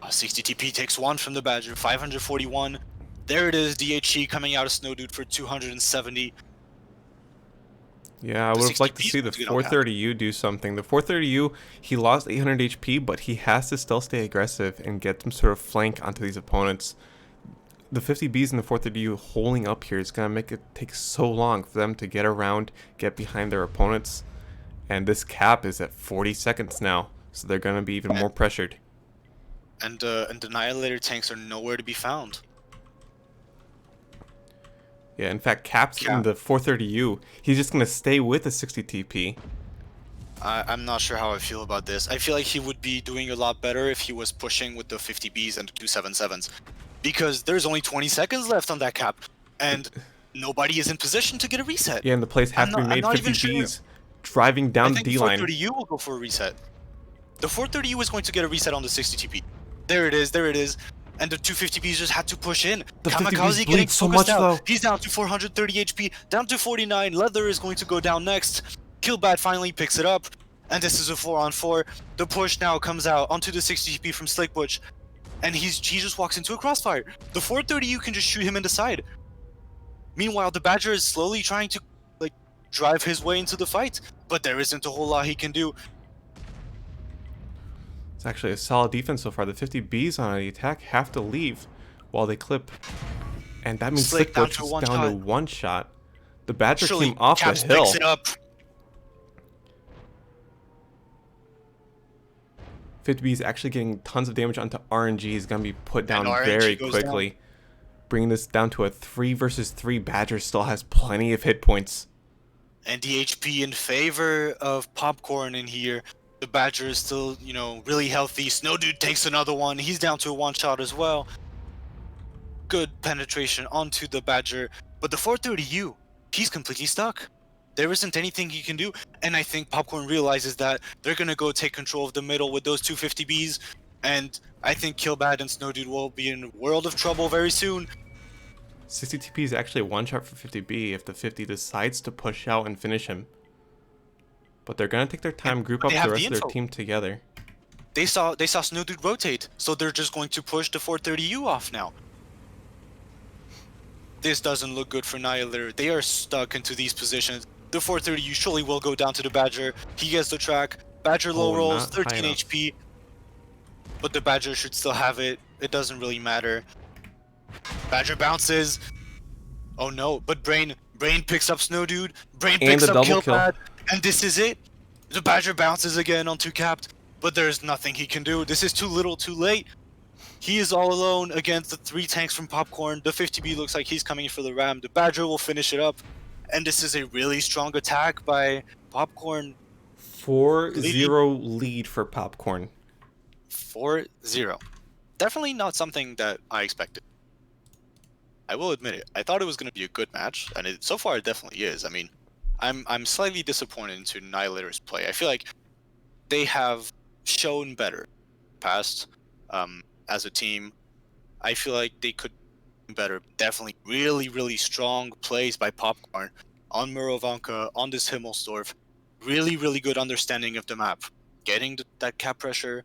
60 TP takes 1 from the Badger, 541. There it is, DHE coming out of Snowdude for 270. Yeah, I would have liked to see the 430U do something. The 430U, he lost 800 HP, but he has to still stay aggressive and get some sort of flank onto these opponents. The 50Bs and the 430U holding up here is going to make it take so long for them to get around, get behind their opponents. And this cap is at 40 seconds now, so they're going to be even more pressured. And the Niolator tanks are nowhere to be found. Yeah, in fact, Cap's in the 430U. He's just going to stay with the 60 TP. I'm not sure how I feel about this. I feel like he would be doing a lot better if he was pushing with the 50Bs and the 277s. Because there's only 20 seconds left on that Cap. And nobody is in position to get a reset. Yeah, and the plays have to be made 50Bs driving down the D-line. The 430U will go for a reset. The 430U is going to get a reset on the 60 TP. There it is, there it is. And the 250Bs just had to push in. The Kamikaze getting so much out. though. He's down to 430 HP, down to 49. Leather is going to go down next. Killbad finally picks it up. And this is a 4-on-4. The push now comes out onto the 60 HP from Slickbutch. And he just walks into a crossfire. The 430U can just shoot him in the side. Meanwhile, the Badger is slowly trying to drive his way into the fight, but there isn't a whole lot he can do. It's actually a solid defense so far. The 50Bs on the attack have to leave while they clip. And that means Slick down Slickbush to is one down to shot. one shot. The Badger Surely came off the Caps hill. picks it up. 50B is actually getting tons of damage onto RNG. Is going to be put down RNG very goes quickly. Bringing this down to a 3 versus 3. Badger still has plenty of hit points. And the HP in favor of POPKORN in here. The Badger is still, really healthy. Snow Dude takes another one. He's down to a one shot as well. Good penetration onto the Badger. But the 430U, he's completely stuck. There isn't anything he can do. And I think POPKORN realizes that they're going to go take control of the middle with those 250Bs. And I think Killbad and Snow Dude will be in a world of trouble very soon. 60 TP is actually one shot for 50B if the 50 decides to push out and finish him. But they're going to take their time, group up the rest of their team together. They saw Snow Dude rotate, so they're just going to push the 430U off now. This doesn't look good for Niolator. They are stuck into these positions. The 430U surely will go down to the Badger. He gets the track. Badger low rolls, 13 HP. But the Badger should still have it. It doesn't really matter. Badger bounces. Oh no, but Brain picks up Snow Dude. Brain picks up Killbad. And this is it. The Badger bounces again onto Capped. But there's nothing he can do. This is too little too late. He is all alone against the 3 tanks from POPKORN. The 50B looks like he's coming for the Ram. The Badger will finish it up. And this is a really strong attack by POPKORN. 4-0 lead for POPKORN. 4-0. Definitely not something that I expected. I will admit it. I thought it was going to be a good match, and so far it definitely is. I mean, I'm slightly disappointed into Niolator's play. I feel like they have shown better past as a team. I feel like they could do better. Definitely really, really strong plays by POPKORN on Murovanka, on this Himmelsdorf. Really, really good understanding of the map. Getting that cap pressure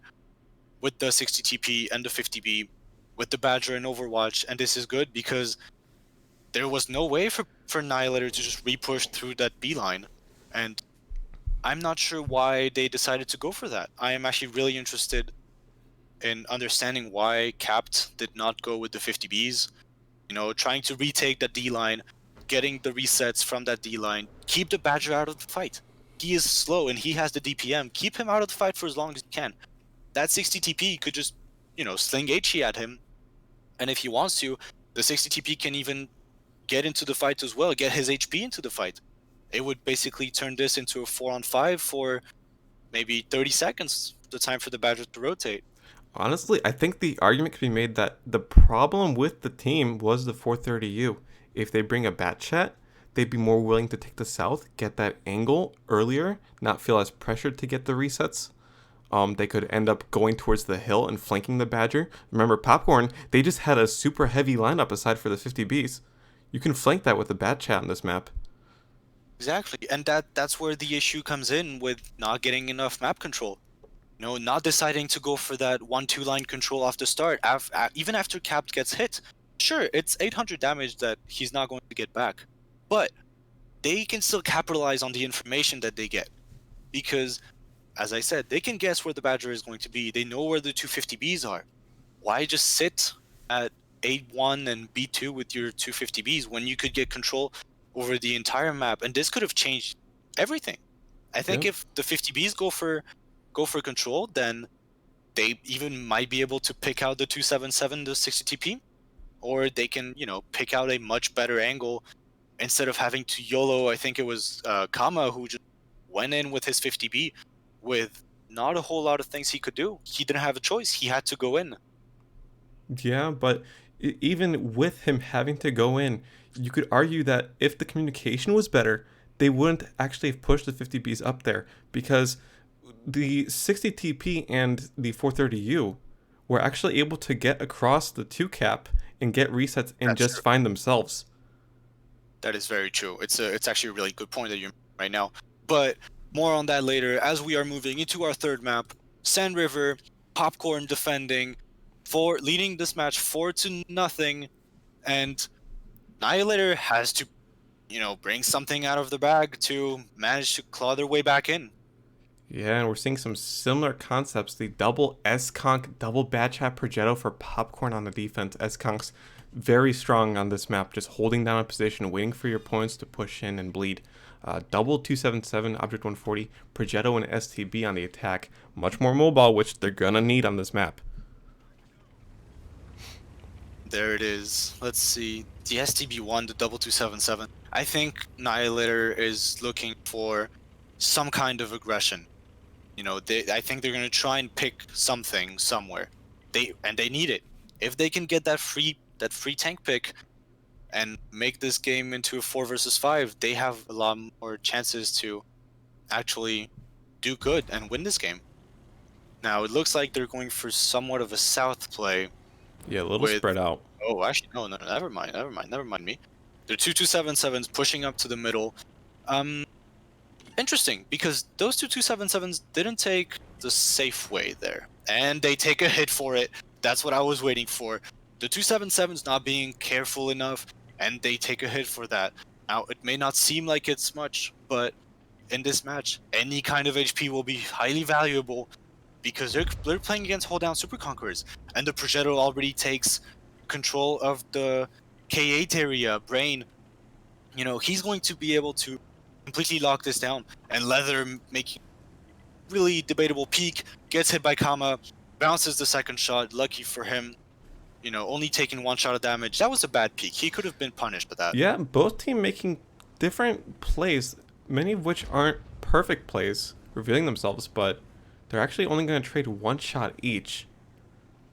with the 60 TP and the 50B, with the Badger and Overwatch, and this is good because there was no way for Niolator to just re-push through that B line, and I'm not sure why they decided to go for that. I am actually really interested in understanding why Capped did not go with the 50Bs, trying to retake that D line, getting the resets from that D line, keep the Badger out of the fight. He is slow and he has the DPM. Keep him out of the fight for as long as you can. That 60 TP could just, sling HE at him. And if he wants to, the 60 TP can even get into the fight as well, get his HP into the fight. It would basically turn this into a 4-on-5 for maybe 30 seconds, the time for the Badger to rotate. Honestly, I think the argument could be made that the problem with the team was the 430U. If they bring a Batchat, they'd be more willing to take the south, get that angle earlier, not feel as pressured to get the resets. They could end up going towards the hill and flanking the Badger. Remember, POPKORN, they just had a super heavy lineup aside for the 50Bs. You can flank that with a Batchat on this map. Exactly, and that's where the issue comes in with not getting enough map control. Not deciding to go for that 1-2 line control off the start, even after Capped gets hit. Sure, it's 800 damage that he's not going to get back, but they can still capitalize on the information that they get. Because, as I said, they can guess where the Badger is going to be. They know where the 250Bs are. Why just sit at A1 and B2 with your 250Bs when you could get control over the entire map? And this could have changed everything. I think if the 50Bs go for control, then they even might be able to pick out the 277, the 60 TP, or they can, pick out a much better angle instead of having to YOLO. I think it was Kama who just went in with his 50B with not a whole lot of things he could do. He didn't have a choice. He had to go in. Yeah, but even with him having to go in, you could argue that if the communication was better, they wouldn't actually have pushed the 50Bs up there, because the 60 TP and the 430U were actually able to get across the 2 cap and get resets and just find themselves. That is very true. It's actually a really good point that you're making right now. But more on that later as we are moving into our third map. Sand River, POPKORN defending, leading this match 4-0, and Niolator has to bring something out of the bag to manage to claw their way back in. Yeah, and we're seeing some similar concepts. The double S-Conk, double Bad Chat Progetto for Popcorn on the defense. S-Conk's very strong on this map, just holding down a position, waiting for your opponents to push in and bleed. Double 277, Object 140, Progetto and STB on the attack. Much more mobile, which they're gonna need on this map. There it is. Let's see. The STB1, the double 277. I think Niolator is looking for some kind of aggression. I think they're going to try and pick something somewhere. They need it. If they can get that free tank pick and make this game into a 4 versus 5, they have a lot more chances to actually do good and win this game. Now, it looks like they're going for somewhat of a south play. Yeah, a little spread out. Oh, actually, no, never mind me. They're 2-2-7-7s pushing up to the middle. Interesting, because those 2-2-7-7s didn't take the safe way there, and they take a hit for it. That's what I was waiting for. The 2-7-7s not being careful enough, and they take a hit for that. Now, it may not seem like it's much, but in this match, any kind of HP will be highly valuable, because they're playing against hold down Super Conquerors, and the Progetto already takes control of the K8 area. Brain, he's going to be able to completely lock this down, and Leather making really debatable peek, gets hit by Kama, bounces the second shot. Lucky for him, only taking 1 shot of damage. That was a bad peek. He could have been punished for that. Yeah, both teams making different plays, many of which aren't perfect plays, revealing themselves, but they're actually only going to trade 1 shot each.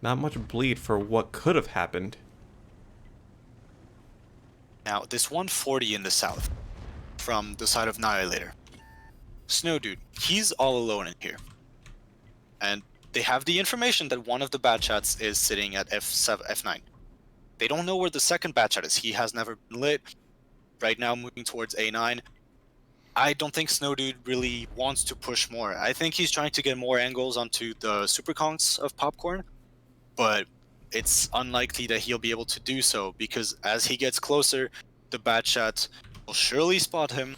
Not much bleed for what could have happened. Now, this 140 in the south, from the side of Niolator. Snow Dude, he's all alone in here. And they have the information that one of the bad chats is sitting at F7, F9. They don't know where the second bad chat is. He has never been lit. Right now, moving towards A9. I don't think Snow Dude really wants to push more. I think he's trying to get more angles onto the super conks of Popcorn, but it's unlikely that he'll be able to do so, because as he gets closer, the bad chat will surely spot him.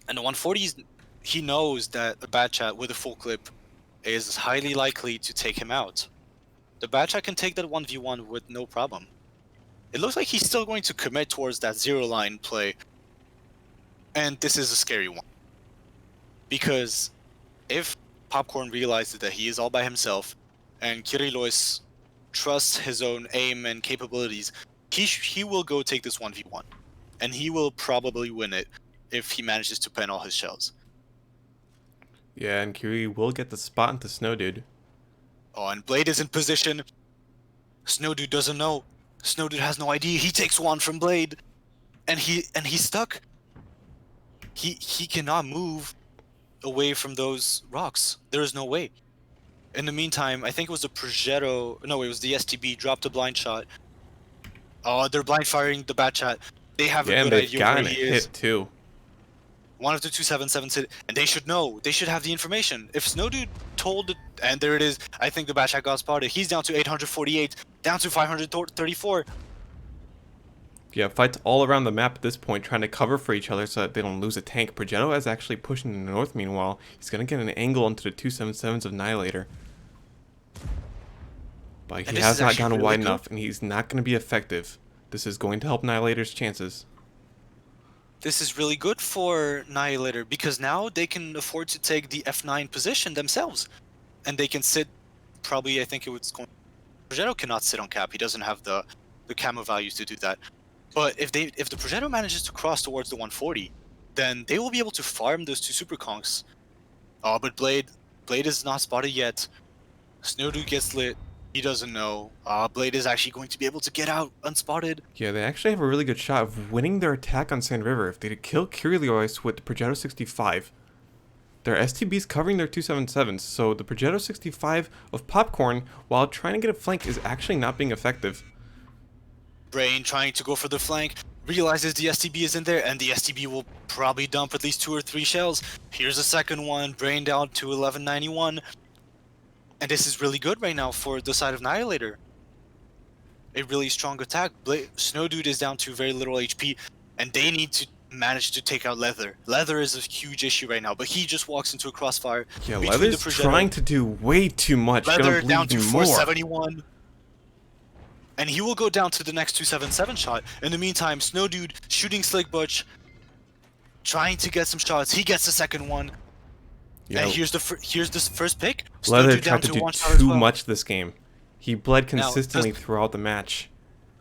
And the 140s, he knows that a bad chat with a full clip is highly likely to take him out. The bad chat can take that 1v1 with no problem. It looks like he's still going to commit towards that zero line play. And this is a scary one. Because if Popcorn realizes that he is all by himself, and Kyrilos trusts his own aim and capabilities, he will go take this 1v1. And he will probably win it if he manages to pen all his shells. Yeah, and Kiri will get the spot into Snow Dude. Oh, and Blade is in position. Snow Dude doesn't know. Snow Dude has no idea. He takes one from Blade, and he's stuck. He cannot move away from those rocks. There is no way. In the meantime, I think it was the Progetto. No, it was the STB dropped a blind shot. Oh, they're blind firing the bat chat. They have a good idea where he is. Hit too. One of the 277s hit, and they should know. They should have the information. If Snow Dude told it, and there it is, I think the bat chat got spotted. He's down to 848, down to 534. Yeah, fights all around the map at this point, trying to cover for each other so that they don't lose a tank. Progetto is actually pushing in the north, meanwhile. He's going to get an angle into the 277s of Niolator. But he has not gone wide enough, and he's not going to be effective. This is going to help Niolator's chances. This is really good for Niolator, because now they can afford to take the F9 position themselves. And they can sit, probably, I think it was going... Progetto cannot sit on cap. He doesn't have the camo values to do that. But if the Progetto manages to cross towards the 140, then they will be able to farm those two super conks. Oh, but Blade is not spotted yet. Snow Dude gets lit. He doesn't know. Blade is actually going to be able to get out unspotted. Yeah, they actually have a really good shot of winning their attack on Sand River. If they kill Kyrios with the Progetto 65, their STB's covering their 277s, so the Progetto 65 of Popcorn, while trying to get a flank, is actually not being effective. Brain trying to go for the flank, realizes the STB is in there, and the STB will probably dump at least 2 or 3 shells. Here's a second one, Brain down to 1191. And this is really good right now for the side of Niolator. A really strong attack. Snow Dude is down to very little HP, and they need to managed to take out Leather. Leather is a huge issue right now, but he just walks into a crossfire Yeah, between Leather's the Progetto. trying to do way too much. Leather Gonna down bleed to even more. 471. And he will go down to the next 277 shot. In the meantime, Snow Dude shooting Slick Butch, trying to get some shots. He gets the second one. Yeah, And here's this first pick. Snow Leather Dude down tried to do one shot as too well. much this game. He bled Now, consistently throughout the match.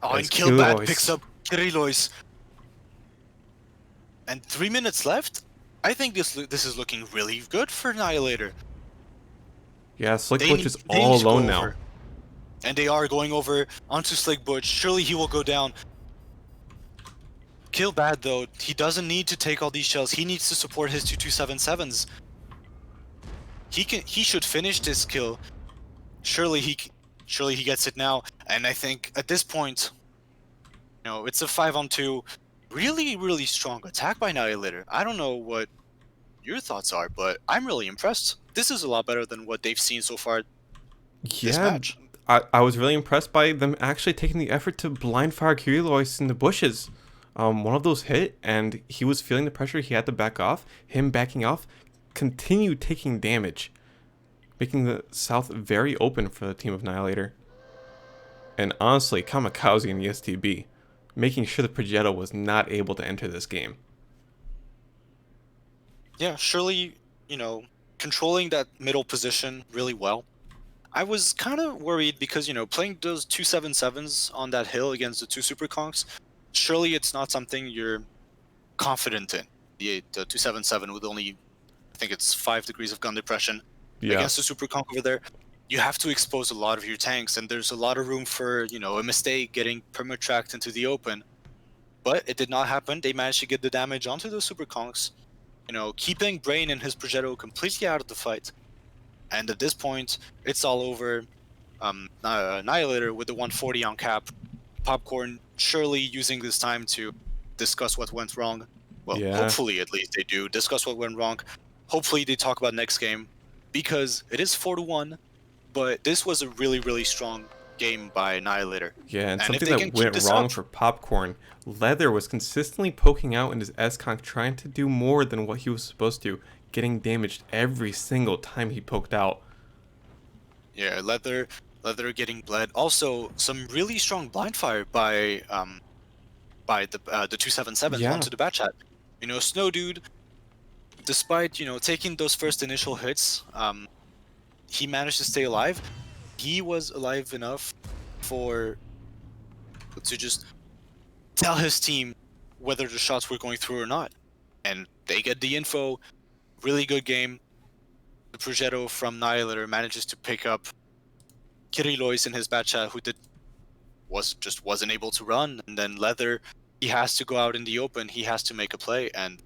Oh, as and Killbad Killboys- picks up Kirilois. And 3 minutes left. I think this is looking really good for Niolator. Yeah, Slick They Butch need- is they all need to go alone now. over. And they are going over onto Slick Butch. Surely he will go down. Killbad though, he doesn't need to take all these shells. He needs to support his 277s. He should finish this kill. Surely he gets it now. And I think at this point, it's a 5-on-2. Really, really strong attack by Niolator. I don't know what your thoughts are, but I'm really impressed. This is a lot better than what they've seen so far this Yeah, match. I was really impressed by them actually taking the effort to blind fire Kirilois in the bushes. One of those hit, and he was feeling the pressure. He had to back off. Him backing off continued taking damage, making the South very open for the team of Niolator. And honestly, Kamikaze and ESTB, making sure the Progetto was not able to enter this game. Yeah, surely, controlling that middle position really well. I was kind of worried because, playing those 277s on that hill against the two Super Conks, surely it's not something you're confident in. The 277 with only, I think it's 5 degrees of gun depression against the Super Conk over there. You have to expose a lot of your tanks, and there's a lot of room for, a mistake getting perma-tracked into the open. But it did not happen. They managed to get the damage onto those Super Conks, keeping Brain and his Progetto completely out of the fight. And at this point, it's all over. Niolator with the 140 on cap. Popcorn surely using this time to discuss what went wrong. Well, hopefully at least they do discuss what went wrong. Hopefully they talk about next game, because it is 4-1, but this was a really, really strong game by Niolator. Yeah, and if something they that can keep went this wrong up- for Popcorn, Leather was consistently poking out in his S-Conk, trying to do more than what he was supposed to, getting damaged every single time he poked out. Yeah, Leather getting bled. Also, some really strong blind fire by the 277 Yeah. onto the bat chat. Snow Dude, despite taking those first initial hits, he managed to stay alive. He was alive enough to just tell his team whether the shots were going through or not, and they get the info. Really good game. The Progetto from Niolator manages to pick up Kirilois in his Batcha, who wasn't able to run, and then Leather, he has to go out in the open. He has to make a play, and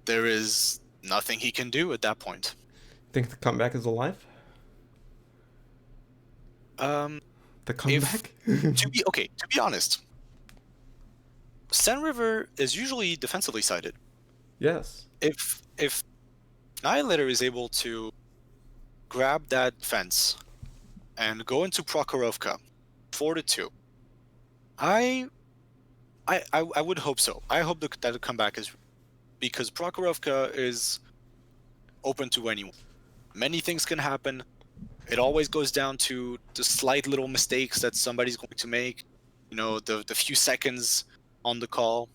there is nothing he can do at that point. Think the comeback is alive? The comeback? To be honest, Sun River is usually defensively sided. Yes. If Niolator is able to grab that fence and go into Prokhorovka 4-2, I would hope so. I hope that the comeback is, because Prokhorovka is open to anyone. Many things can happen. It always goes down to the slight little mistakes that somebody's going to make. The few seconds on the call.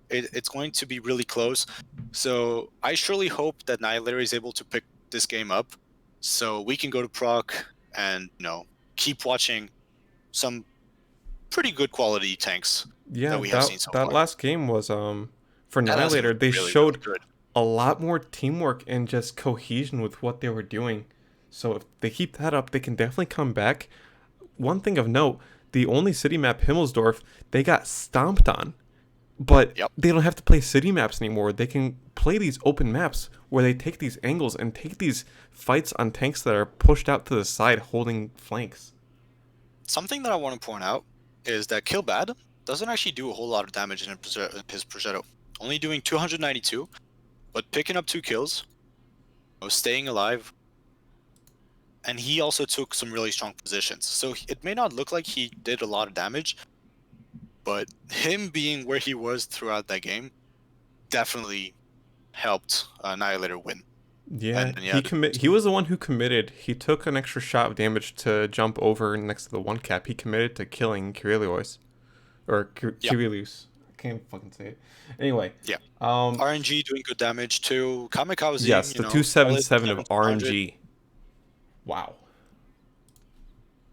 It's going to be really close. So I surely hope that Niolator is able to pick this game up, so we can go to Proc and keep watching some pretty good quality tanks that we have seen so far. That last game was for That last game Niolator. was They really, showed really good. a lot more teamwork and just cohesion with what they were doing. So if they keep that up, they can definitely come back. One thing of note, the only city map, Himmelsdorf, they got stomped on. But they don't have to play city maps anymore. They can play these open maps where they take these angles and take these fights on tanks that are pushed out to the side holding flanks. Something that I want to point out is that Killbad doesn't actually do a whole lot of damage in his Progetto. Only doing 292, but picking up 2 kills, staying alive, and he also took some really strong positions. So it may not look like he did a lot of damage, but him being where he was throughout that game definitely helped Annihilator win. Yeah, And yeah, he was the one who committed. He took an extra shot of damage to jump over next to the one cap. He committed to killing Kirilios. Or yeah, Kirilios. I can't fucking say it. Anyway, yeah. um, RNG doing good damage too. Kamikaze, yes, the solid 277 of 700. RNG. Wow.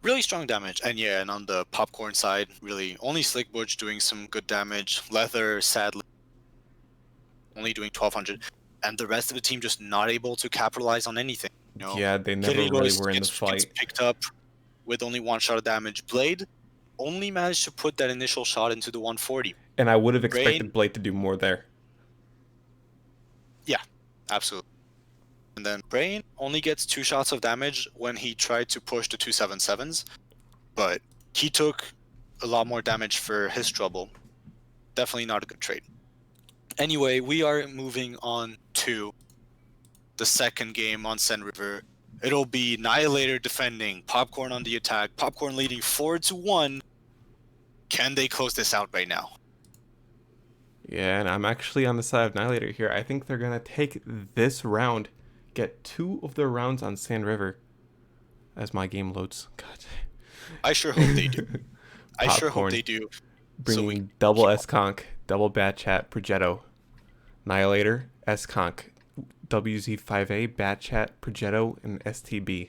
Really strong damage. And yeah, and on the Popcorn side, really only Slick Butch doing some good damage. Leather, sadly, only doing 1200. And the rest of the team just not able to capitalize on anything. Yeah, they never Kitty really Royce were in the gets fight. picked up with only one shot of damage. Blade only managed to put that initial shot into the 140. And I would have Brain, expected Blade to do more there. yeah, absolutely. And then Brain only gets 2 shots of damage when he tried to push the 277s, but he took a lot more damage for his trouble. Definitely not a good trade. Anyway, we are moving on to the second game on Sen River. It'll be Niolator defending, Popcorn on the attack, Popcorn leading 4-1. Can they close this out right now? Yeah, and I'm actually on the side of Niolator here. I think they're going to take this round, get 2 of their rounds on Sand River as my game loads. God. I sure hope they do. I sure hope Popcorn they do. bringing double S-Conk, double Bad Chat, Progetto. Niolator, S-Conk, WZ5A, Bad Chat, Progetto, and STB.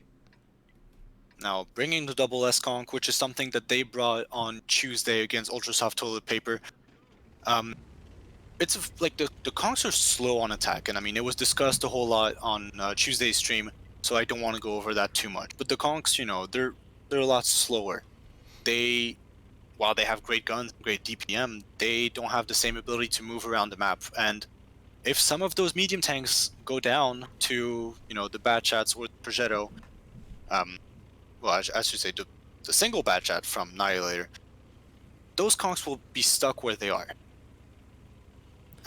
Now, bringing the double S-Conk, which is something that they brought on Tuesday against Ultrasoft Toilet Paper. It's like the conks are slow on attack, and I mean, it was discussed a whole lot on Tuesday's stream, so I don't want to go over that too much. But the conks, they're a lot slower. While they have great guns, great DPM, they don't have the same ability to move around the map. And if some of those medium tanks go down to, the Bad Chats or the Progetto, well, I should say the single Bad Chat from Niolator, those conks will be stuck where they are.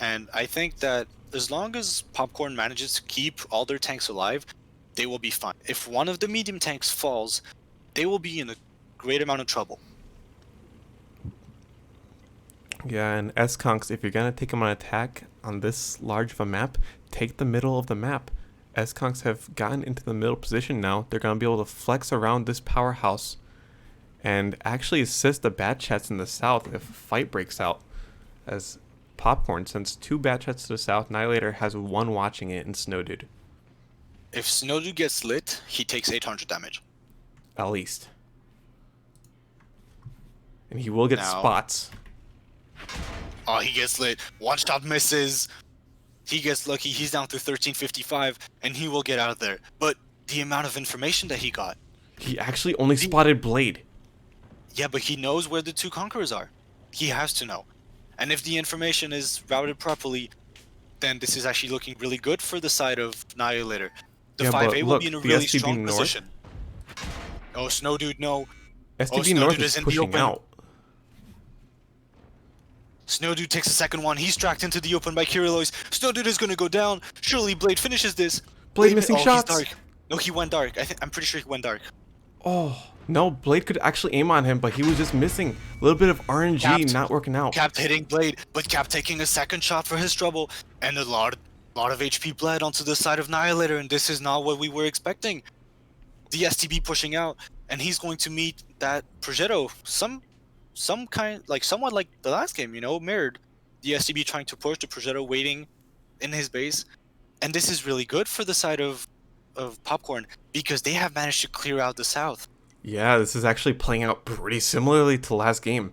And I think that as long as Popcorn manages to keep all their tanks alive, they will be fine. If one of the medium tanks falls, they will be in a great amount of trouble. Yeah, and S-Conks, if you're going to take them on attack on this large of a map, take the middle of the map. S-Conks have gotten into the middle position now. They're going to be able to flex around this powerhouse and actually assist the Bad Chats in the south if a fight breaks out. As Popcorn sends 2 Bad Chats to the south, Niolator has 1 watching it in Snowdude. If Snowdude gets lit, he takes 800 damage. At least. And he will get spots. Oh, he gets lit. One shot misses. He gets lucky. He's down to 1355, and he will get out of there. But the amount of information that he got. He actually only spotted Blade. Yeah, but he knows where the 2 Conquerors are. He has to know. And if the information is routed properly, then this is actually looking really good for the side of Niolator. The 5A will be in a really strong position. Oh, Snowdude, no. STB North is pushing out. Snowdude takes a second one. He's tracked into the open by Kirilois. Snowdude is going to go down. Surely Blade finishes this. Blade missing shots. He's dark. No, he went dark. I'm pretty sure he went dark. Oh, no. Blade could actually aim on him, but he was just missing. A little bit of RNG not working out. Cap hitting Blade, but Cap taking a second shot for his trouble. And a lot of HP bled onto the side of Niolator, and this is not what we were expecting. The STB pushing out, and he's going to meet that Progetto. Somewhat like the last game, mirrored. The STB trying to push, the Progetto waiting in his base. And this is really good for the side of Popcorn, because they have managed to clear out the south. Yeah, this is actually playing out pretty similarly to last game.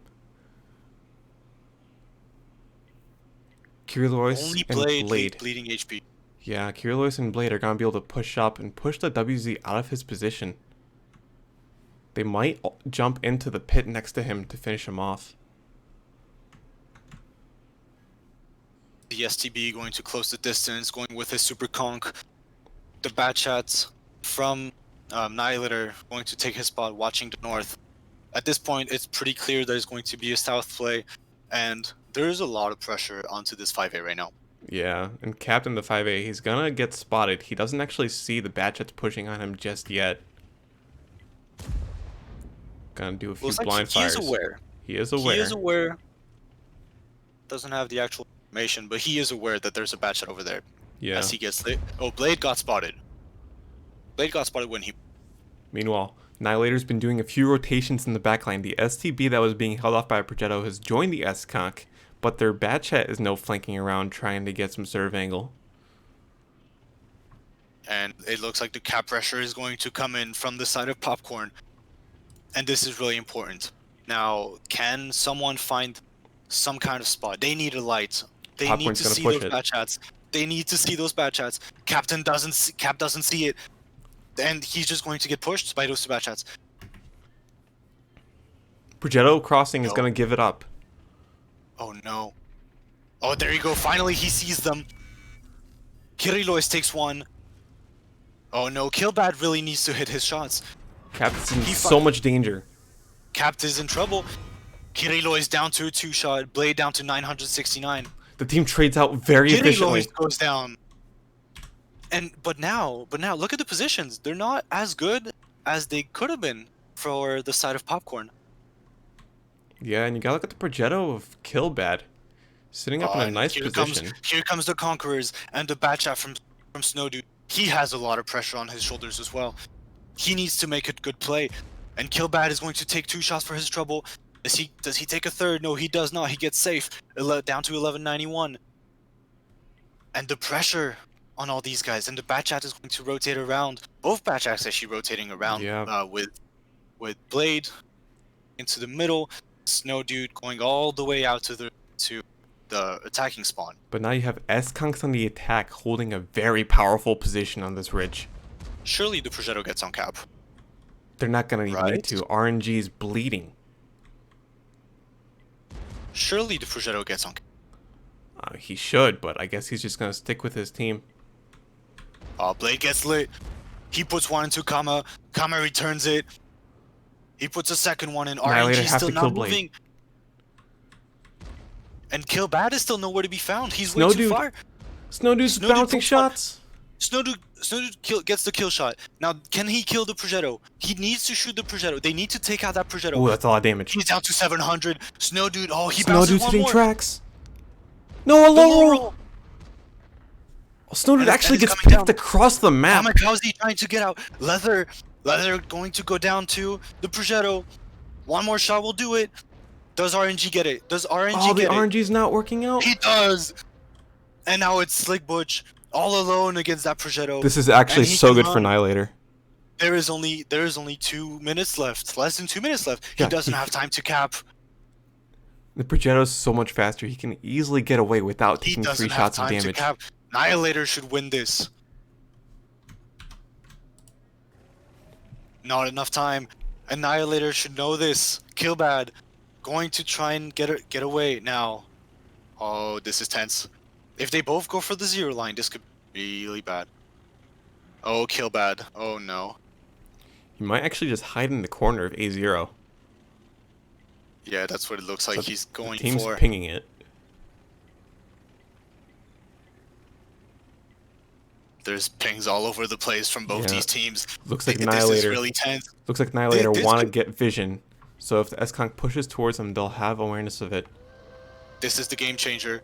Kirilois and Blade. Bleeding HP. Yeah, Kirilois and Blade are going to be able to push up and push the WZ out of his position. They might jump into the pit next to him to finish him off. The STB going to close the distance, going with his Super Conk. The Bad Chats from Niolator going to take his spot, watching the north. At this point, it's pretty clear there's going to be a south play, and there's a lot of pressure onto this 5A right now. Yeah, and Captain the 5A, he's going to get spotted. He doesn't actually see the Bad Chats pushing on him just yet. Gonna do a few blind fires. He is aware. He is aware. He is aware. Doesn't have the actual information, but he is aware that there's a bad shot over there. Yeah. As he gets lit. Oh, Blade got spotted. Blade got spotted when he... Meanwhile, Niolator's been doing a few rotations in the backline. The STB that was being held off by Progetto has joined the S-Conk, but their bad chat is no flanking around trying to get some serve angle. And it looks like the cap pressure is going to come in from the side of Popcorn. And this is really important. Now, can someone find some kind of spot? They need a light. They Popcorn's need to see those bad chats. They need to see those bad chats. Cap doesn't see it. And he's just going to get pushed by those two bad chats. Progetto crossing is going to give it up. Oh no. Oh, there you go. Finally, he sees them. Kirilois takes one. Oh no, Killbad really needs to hit his shots. Cap's in so much danger. Capt is in trouble. Kirilois down to a 2-shot. Blade down to 969. The team trades out very efficiently. Kirilois goes down. But now, look at the positions. They're not as good as they could have been for the side of Popcorn. Yeah, and you gotta look at the Progetto of Killbad. Sitting up in a nice position. Here comes the Conquerors and the bad shot from Snowdude. He has a lot of pressure on his shoulders as well. He needs to make a good play. And Killbad is going to take 2 shots for his trouble. Does he take a third? No, he does not. He gets safe. Down to 1191. And the pressure on all these guys. And the Batchat is going to rotate around. Both Batchats actually rotating around with Blade into the middle. Snowdude going all the way out to the attacking spawn. But now you have S-Conks on the attack holding a very powerful position on this ridge. Surely the Progetto gets on cap. They're not going to even need to. RNG is bleeding. Surely the Progetto gets on cap. He should, but I guess he's just going to stick with his team. Blade gets lit. He puts one into Kama. Kama returns it. He puts a second one in. RNG is still not moving. And Killbad is still nowhere to be found. He's way too far. Snowdude's bouncing shots. Snowdude gets the kill shot. Now, can he kill the Progetto? He needs to shoot the Progetto. They need to take out that Progetto. Oh, that's a lot of damage. He's down to 700. Snowdude, he bounces one more. Snowdude's hitting tracks. No, a low roll. Oh, Snowdude actually gets picked across the map. How is he trying to get out? Leather going to go down to the Progetto. One more shot will do it. Does RNG get it? Does RNG get it? Oh, the RNG's not working out? He does! And now it's Slick Butch all alone against that Progetto. This is actually so good for Niolator. There is only 2 minutes left. Less than 2 minutes left. He doesn't have time to cap. The Progetto's so much faster. He can easily get away without taking 3 shots of damage. To cap. Niolator should win this. Not enough time. Annihilator should know this. Killbad going to try and get away now. Oh, this is tense. If they both go for the 0 line, this could be really bad. Oh, Killbad. Oh no. He might actually just hide in the corner of A0. Yeah, that's what it looks like. So he's going the team's for. Pinging it. There's pings all over the place from both these teams. Looks like Niolator. This is really tense. Looks like Niolator want to get vision. So if the S-Conk pushes towards them, they'll have awareness of it. This is the game changer.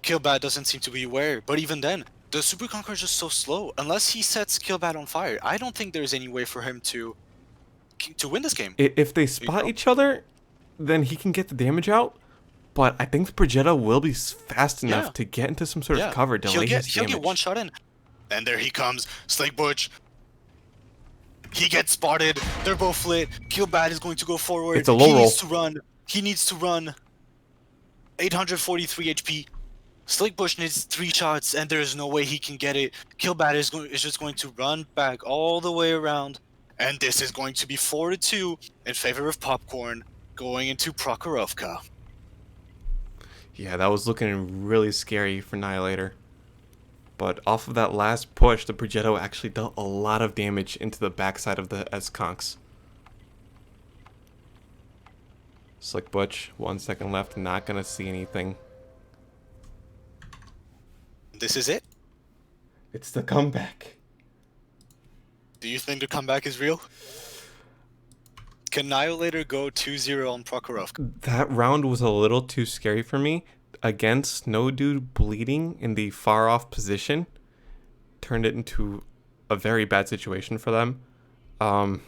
Killbad doesn't seem to be aware, but even then, the Super Conqueror is just so slow. Unless he sets Killbad on fire, I don't think there's any way for him to win this game. If they spot each other, then he can get the damage out. But I think the Progetto will be fast enough to get into some sort of cover, delay his damage. He'll get one shot in. And there he comes, Slick Butch. He gets spotted. They're both lit. Killbad is going to go forward. It's a low roll. He needs to run. He needs to run. 843 HP. Slick Butch needs 3 shots, and there's no way he can get it. Killbad is just going to run back all the way around. And this is going to be 4-2 in favor of Popcorn, going into Prokhorovka. Yeah, that was looking really scary for Niolator. But off of that last push, the Progetto actually dealt a lot of damage into the backside of the S-Conks. Slick Butch, 1 second left, not gonna see anything. This is it? It's the comeback. Do you think the comeback is real? Can Niolator go 2-0 on Prokhorovka? That round was a little too scary for me. again, Snow Dude bleeding in the far off position turned it into a very bad situation for them. Um,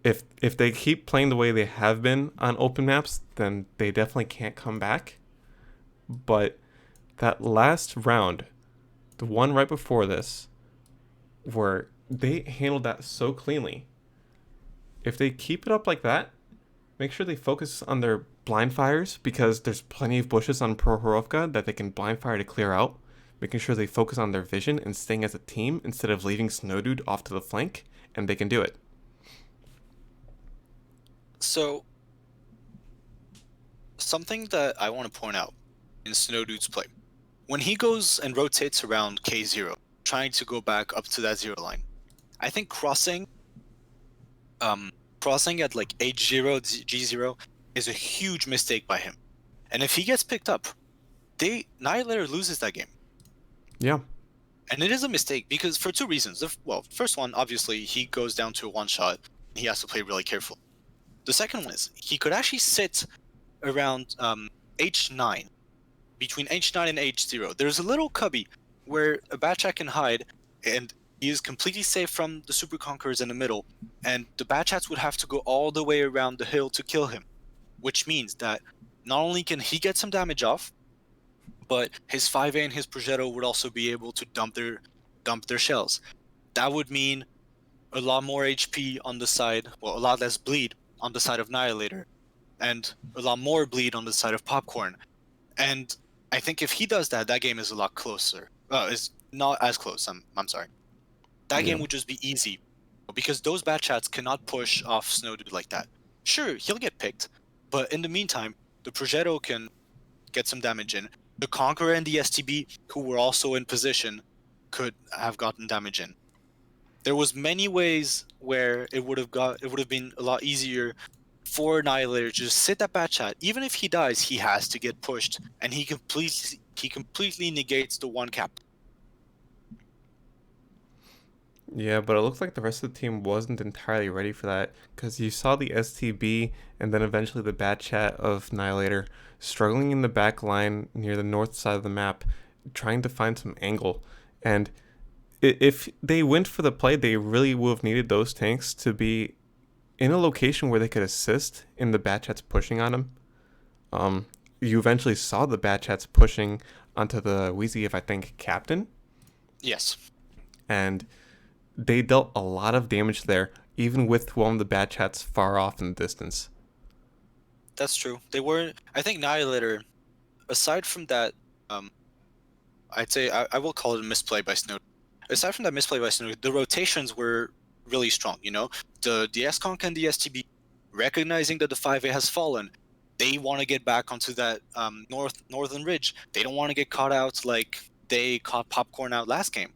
if they keep playing the way they have been on open maps, then they definitely can't come back. But that last round, the one right before this, where they handled that so cleanly. If they keep it up like that, make sure they focus on their blind fires because there's plenty of bushes on Prohorovka that they can blind fire to clear out. Making sure they focus on their vision and staying as a team instead of leaving Snowdude off to the flank, and they can do it. So, something that I want to point out in Snowdude's play. When he goes and rotates around K0, trying to go back up to that 0 line, I think crossing at like H0, G0 is a huge mistake by him. And if he gets picked up, Niolator loses that game. Yeah. And it is a mistake because for two reasons. Well, first one, obviously, he goes down to a one-shot. He has to play really careful. The second one is he could actually sit around H9, between H9 and H0. There's a little cubby where a Batchat can hide, and he is completely safe from the Super Conquerors in the middle, and the Batchats would have to go all the way around the hill to kill him, which means that not only can he get some damage off, but his 5A and his Progetto would also be able to dump their shells. That would mean a lot more HP on the side, well, a lot less bleed on the side of Niolator, and a lot more bleed on the side of Popcorn. And I think if he does that, that game is a lot closer. It's not as close. I'm sorry. That game would just be easy, because those Batchats cannot push off Snowdude like that. Sure, he'll get picked, but in the meantime, the Progetto can get some damage in. The Conqueror and the STB, who were also in position, could have gotten damage in. There was many ways where it would have been a lot easier for Annihilator to just sit that Batchat. Even if he dies, he has to get pushed, and he completely negates the one cap. Yeah, but it looks like the rest of the team wasn't entirely ready for that because you saw the STB and then eventually the Batchat of Niolator struggling in the back line near the north side of the map, trying to find some angle. And if they went for the play, they really would have needed those tanks to be in a location where they could assist in the Batchats pushing on them. You eventually saw the Batchats pushing onto the Wheezy, if I think, captain. Yes. And they dealt a lot of damage there, even with one of the Batchats far off in the distance. That's true. They weren't. I think Niolator, aside from that, I'd say I will call it a misplay by Snow. Aside from that misplay by Snow, the rotations were really strong. You know, the S-Conk and the STB, recognizing that the 5A has fallen, they want to get back onto that northern ridge. They don't want to get caught out like they caught Popcorn out last game.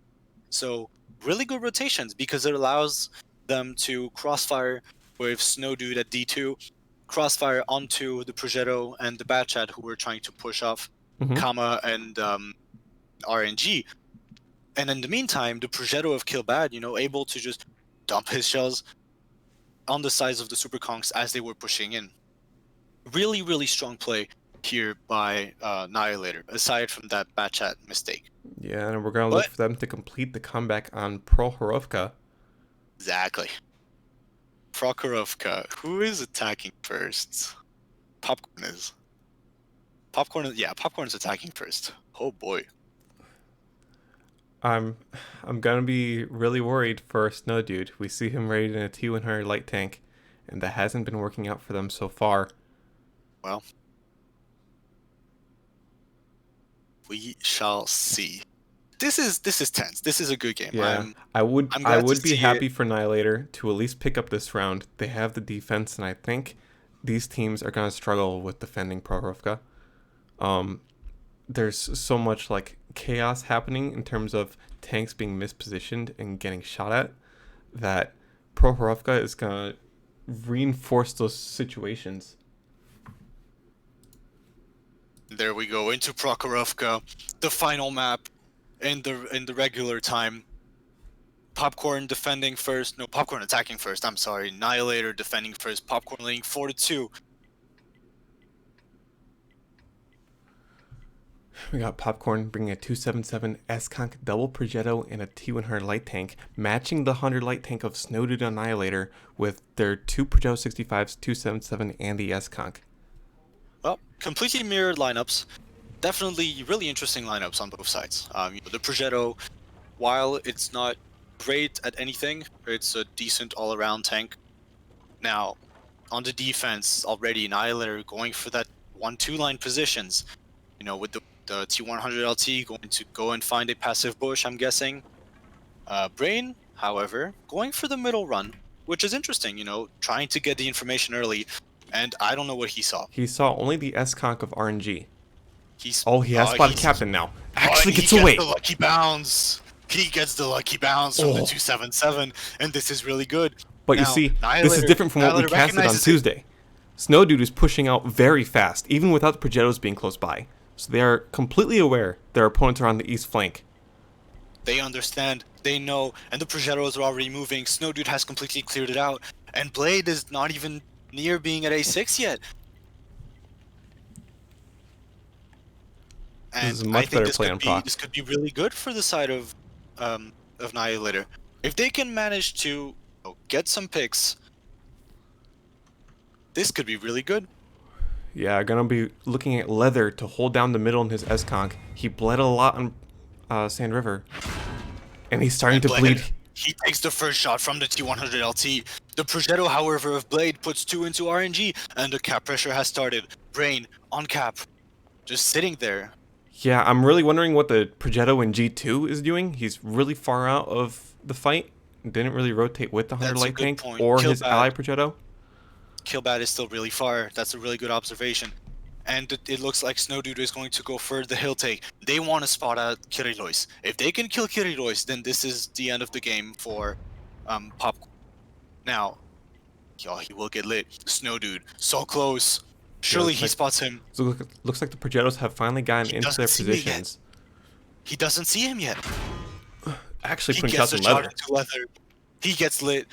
So really good rotations because it allows them to crossfire with Snowdude at D2, crossfire onto the Progetto and the Batchat who were trying to push off Kama and RNG. And in the meantime, the Progetto of Killbad, able to just dump his shells on the sides of the Super Conks as they were pushing in. Really, really strong play here by Niolator, aside from that Batchat mistake. Yeah, and we're going to look for them to complete the comeback on Prohorovka. Exactly. Prokhorovka. Who is attacking first? Popcorn is. Popcorn is attacking first. Oh boy. I'm gonna be really worried for Snow Dude. We see him rated in a T100 light tank, and that hasn't been working out for them so far. Well, we shall see. This is tense. This is a good game. Yeah, I would be happy for Niolator to at least pick up this round. They have the defense, and I think these teams are gonna struggle with defending Prohorovka. There's so much like chaos happening in terms of tanks being mispositioned and getting shot at that Prohorovka is gonna reinforce those situations. There we go into Prokhorovka, the final map in the regular time. Popcorn defending first. No, Popcorn attacking first. I'm sorry. Niolator defending first. Popcorn leading 4-2. We got Popcorn bringing a 277 S-Conk double Progetto and a T100 light tank, matching the 100 light tank of Snowdude Niolator with their two Progetto 65s, 277, and the S-Conk. Well, completely mirrored lineups. Definitely really interesting lineups on both sides. The Progetto, while it's not great at anything, it's a decent all-around tank. Now, on the defense, already Niolator going for that 1-2 line positions. With the T100 LT going to go and find a passive bush, I'm guessing. Brain, however, going for the middle run, which is interesting, trying to get the information early. And I don't know what he saw. He saw only the S-Conk of RNG. He has spotted Captain now. Actually gets away. He gets the lucky bounce. He gets the lucky bounce from the 277, and this is really good. But you see, this is different from what we casted on Tuesday. Snowdude is pushing out very fast, even without the Progettos being close by. So they are completely aware their opponents are on the east flank. They understand, they know, and the Progettos are already moving. Snowdude has completely cleared it out, and Blade is not even near being at A6 yet. And this is a much better play on proc. This could be really good for the side of Niolator. If they can manage to get some picks, this could be really good. Yeah, gonna be looking at Leather to hold down the middle in his S-Conk. He bled a lot on Sand River, and he's starting to bleed. He takes the first shot from the T100 LT. The Progetto, however, of Blade puts 2 into RNG, and the cap pressure has started. Brain on cap, just sitting there. Yeah, I'm really wondering what the Progetto in G2 is doing. He's really far out of the fight. Didn't really rotate with the 100 light tank or his ally Progetto. Killbat is still really far. That's a really good observation. And it looks like Snowdude is going to go for the hill take. They want to spot out Kirilois. If they can kill Kirilois, then this is the end of the game for POPKORN. Now, he will get lit. Snowdude, so close. Surely he spots him. So looks like the Progettos have finally gotten into their positions. He doesn't see him yet. Actually putting shots in Leather. He gets lit.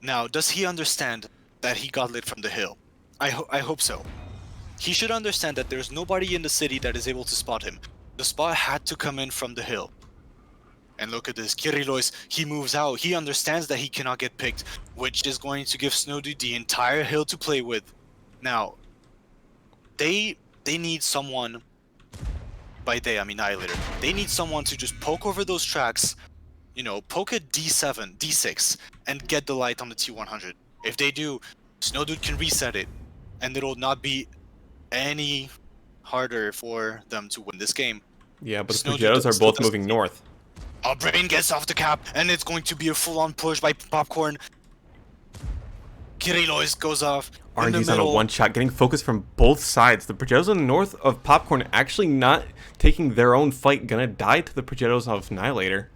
Now, does he understand that he got lit from the hill? I hope so. He should understand that there's nobody in the city that is able to spot him. The spot had to come in from the hill. And look at this, Kirilois, he moves out. He understands that he cannot get picked, which is going to give Snowdude the entire hill to play with. Now, they need someone, by they I mean Niolator, they need someone to just poke over those tracks, poke a D7, D6, and get the light on the T100. If they do, Snowdude can reset it, and it'll not be any harder for them to win this game. Yeah, but the Progettos are both moving north. Brain gets off the cap, and it's going to be a full-on push by POPKORN. Kirilois goes off. RNG's on a one-shot, getting focused from both sides. The Progettos on the north of POPKORN actually not taking their own fight, gonna die to the Progettos of Niolator.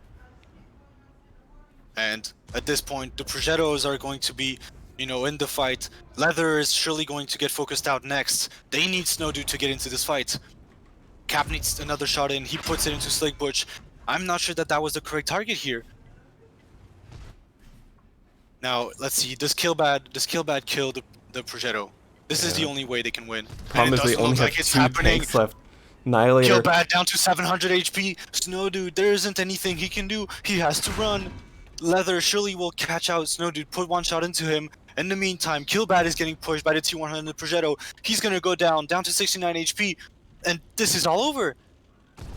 And at this point, the Progettos are going to be, in the fight. Leather is surely going to get focused out next. They need Snowdude to get into this fight. Cap needs another shot in. He puts it into Slick Butch. I'm not sure that was the correct target here. Now, let's see. Does Killbat kill the Progetto? This is the only way they can win. Problem is they only have 2 tanks left. Niolator. Killbat down to 700 HP. Snowdude, there isn't anything he can do. He has to run. Leather surely will catch out Snowdude, put one shot into him. In the meantime, Killbat is getting pushed by the T100 Progetto. He's gonna go down to 69 HP, and this is all over.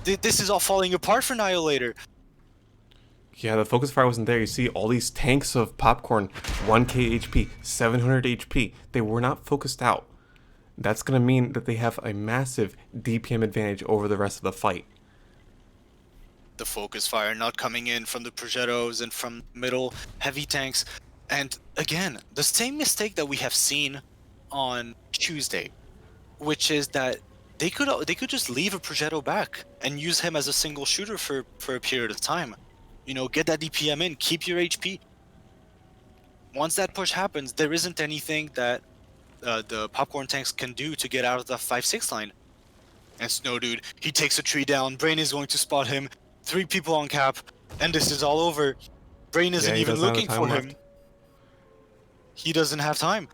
This is all falling apart for Niolator. Yeah, the focus fire wasn't there. You see all these tanks of POPKORN, 1k HP, 700 HP. They were not focused out. That's gonna mean that they have a massive DPM advantage over the rest of the fight. The focus fire not coming in from the Progettos and from middle heavy tanks. And again, the same mistake that we have seen on Tuesday, which is that they could just leave a Progetto back and use him as a single shooter for a period of time. Get that DPM in, keep your HP. Once that push happens, there isn't anything that the POPKORN tanks can do to get out of the 5-6 line. And Snowdude, he takes a tree down. Brain is going to spot him. 3 people on cap, and this is all over. Brain isn't even looking for him. He doesn't have time.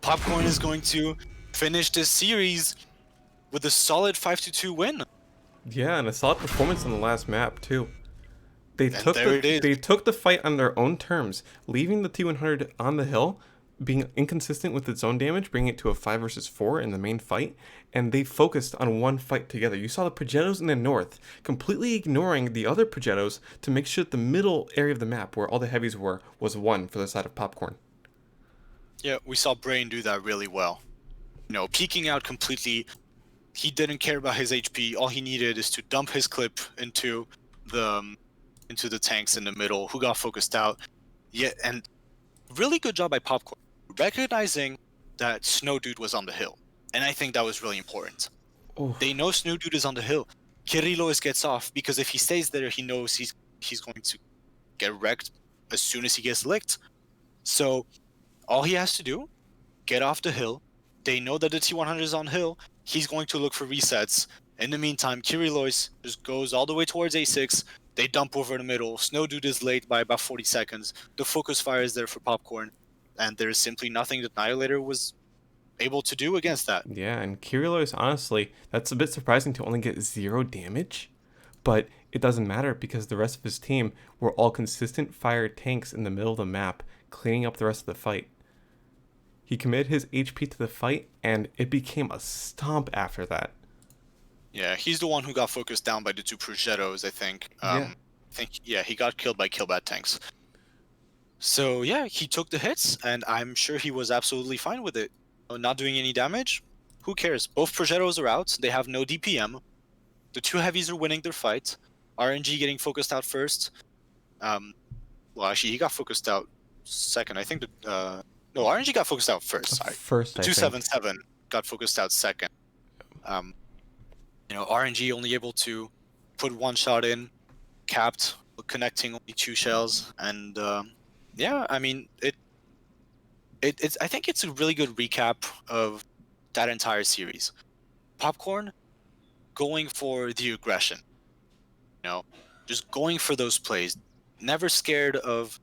POPKORN is going to finish this series with a solid 5-2 win. Yeah, and a solid performance on the last map too. They And took there the it is. they took the fight on their own terms, leaving the T100 on the hill, being inconsistent with its own damage, bringing it to a 5 versus 4 in the main fight, and they focused on one fight together. You saw the Progettos in the north completely ignoring the other Progettos to make sure that the middle area of the map, where all the heavies were, was one for the side of Popcorn. Yeah, we saw Brain do that really well. Peeking out completely. He didn't care about his HP. All he needed is to dump his clip the into the tanks in the middle, who got focused out. Yeah, and really good job by Popcorn, recognizing that Snow Dude was on the hill. And I think that was really important. Oh, They know Snow Dude is on the hill. Kirilos gets off because if he stays there, he knows he's going to get wrecked as soon as he gets licked. So all he has to do, get off the hill. They know that the T100 is on hill. He's going to look for resets. In the meantime, Kirilois just goes all the way towards A6. They dump over the middle. Snow Dude is late by about 40 seconds. The focus fire is there for Popcorn. And there's simply nothing that Niolator was able to do against that. yeah, and Kirilos, honestly, that's a bit surprising to only get 0 damage, but it doesn't matter because the rest of his team were all consistent fire tanks in the middle of the map, cleaning up the rest of the fight. He committed his HP to the fight, and it became a stomp after that. Yeah, he's the one who got focused down by the two Progettos, I think. Yeah. Yeah, he got killed by Killbat tanks. So yeah, he took the hits, and I'm sure he was absolutely fine with it. Not doing any damage, who cares? Both Progettos are out. They have no DPM. The two heavies are winning their fight. RNG getting focused out first. Well, actually, he got focused out second. I think no, RNG got focused out first. Sorry, First, the I think. 277 got focused out second. RNG only able to put one shot in, capped, connecting only 2 shells, and yeah, I mean it's I think it's a really good recap of that entire series. Popcorn going for the aggression, just going for those plays, never scared of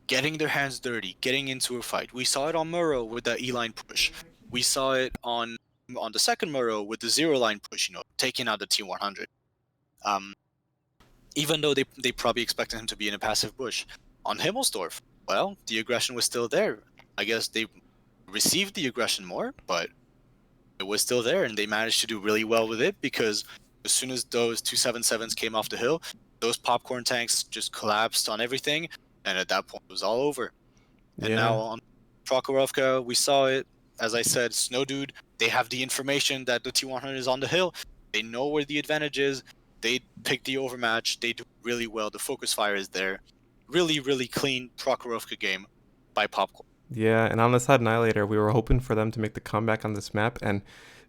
getting their hands dirty, getting into a fight. We saw it on Muro with that E-line push. We saw it on the second Muro with the 0-line push, taking out the T100. Even though they probably expected him to be in a passive bush. On Himmelsdorf, well, the aggression was still there. I guess they received the aggression more, but it was still there, and they managed to do really well with it because as soon as those 277s came off the hill, those popcorn tanks just collapsed on everything, and at that point it was all over. And now Yeah. on Prokhorovka, we saw it. As I said, Snow Dude, they have the information that the T100 is on the hill. They know where the advantage is. They pick the overmatch. They do really well. The focus fire is there. Really, really clean Prokhorovka game by Popcorn. Yeah, and on the side of Niolator, we were hoping for them to make the comeback on this map, and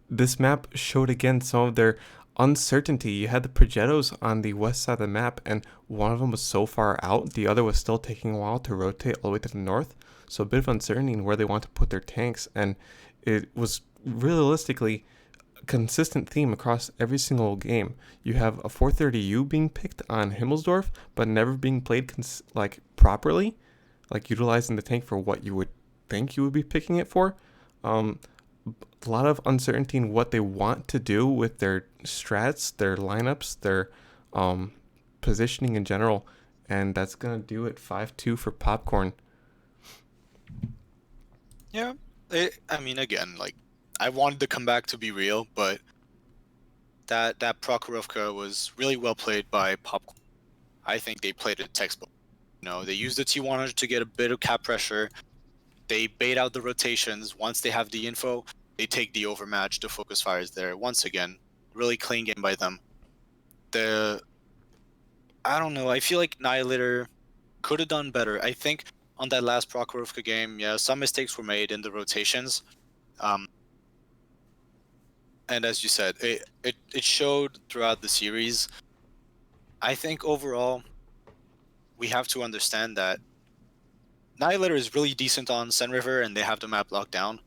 this map showed again some of their uncertainty. You had the Progettos on the west side of the map, and one of them was so far out, the other was still taking a while to rotate all the way to the north. So a bit of uncertainty in where they want to put their tanks, and it was realistically a consistent theme across every single game. You have a 430U being picked on Himmelsdorf, but never being played properly, like utilizing the tank for what you would think you would be picking it for. A lot of uncertainty in what they want to do with their strats, their lineups, their positioning in general, and that's gonna do it 5-2 for Popcorn. Yeah, I mean, again, I wanted the comeback to be real, but that Prokhorovka was really well played by Popcorn. I think they played it textbook. They used the T100 to get a bit of cap pressure. They bait out the rotations. Once they have the info, they take the overmatch. The focus fire is there. Once again, really clean game by them. I don't know. I feel like Niolator could have done better. I think on that last Prokhorovka game, yeah, some mistakes were made in the rotations. And as you said, it showed throughout the series. I think overall, we have to understand that Niolator is really decent on Sun River, and they have the map locked down.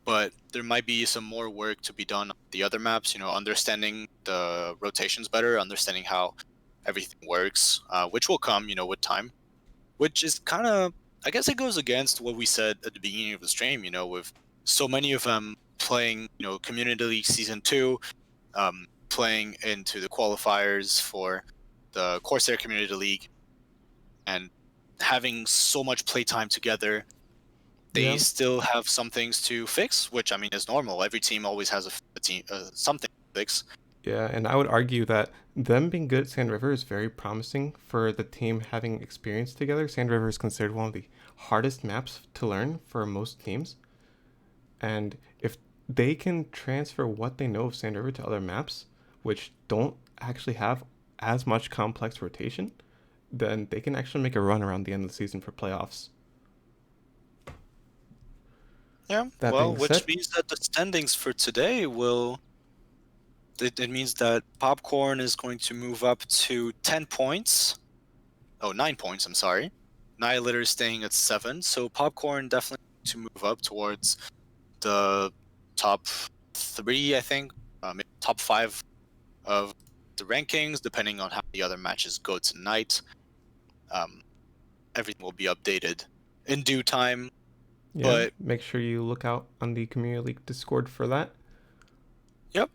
But there might be some more work to be done on the other maps, understanding the rotations better, understanding how everything works, which will come, with time. Which is kind of, I guess it goes against what we said at the beginning of the stream, with so many of them playing, Community League Season 2, playing into the qualifiers for the Corsair Community League and having so much playtime together, they Yeah. still have some things to fix, which I mean is normal. Every team always has a team something to fix. Yeah, and I would argue that them being good at Sand River is very promising for the team having experience together. Sand River is considered one of the hardest maps to learn for most teams. And if they can transfer what they know of Sand River to other maps, which don't actually have as much complex rotation, then they can actually make a run around the end of the season for playoffs. Yeah, That well, being which said, means that the standings for today will. It means that Popcorn is going to move up to 10 points. Oh, 9 points, I'm sorry. Niolator is staying at 7, so Popcorn definitely to move up towards the top 3, I think. Maybe top 5 of the rankings, depending on how the other matches go tonight. Um, everything will be updated in due time, yeah, but make sure you look out on the Community League Discord for that. yep.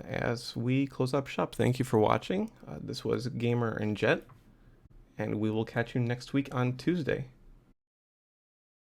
As we close up shop, thank you for watching. This was Gamer and Jet, and we will catch you next week on Tuesday.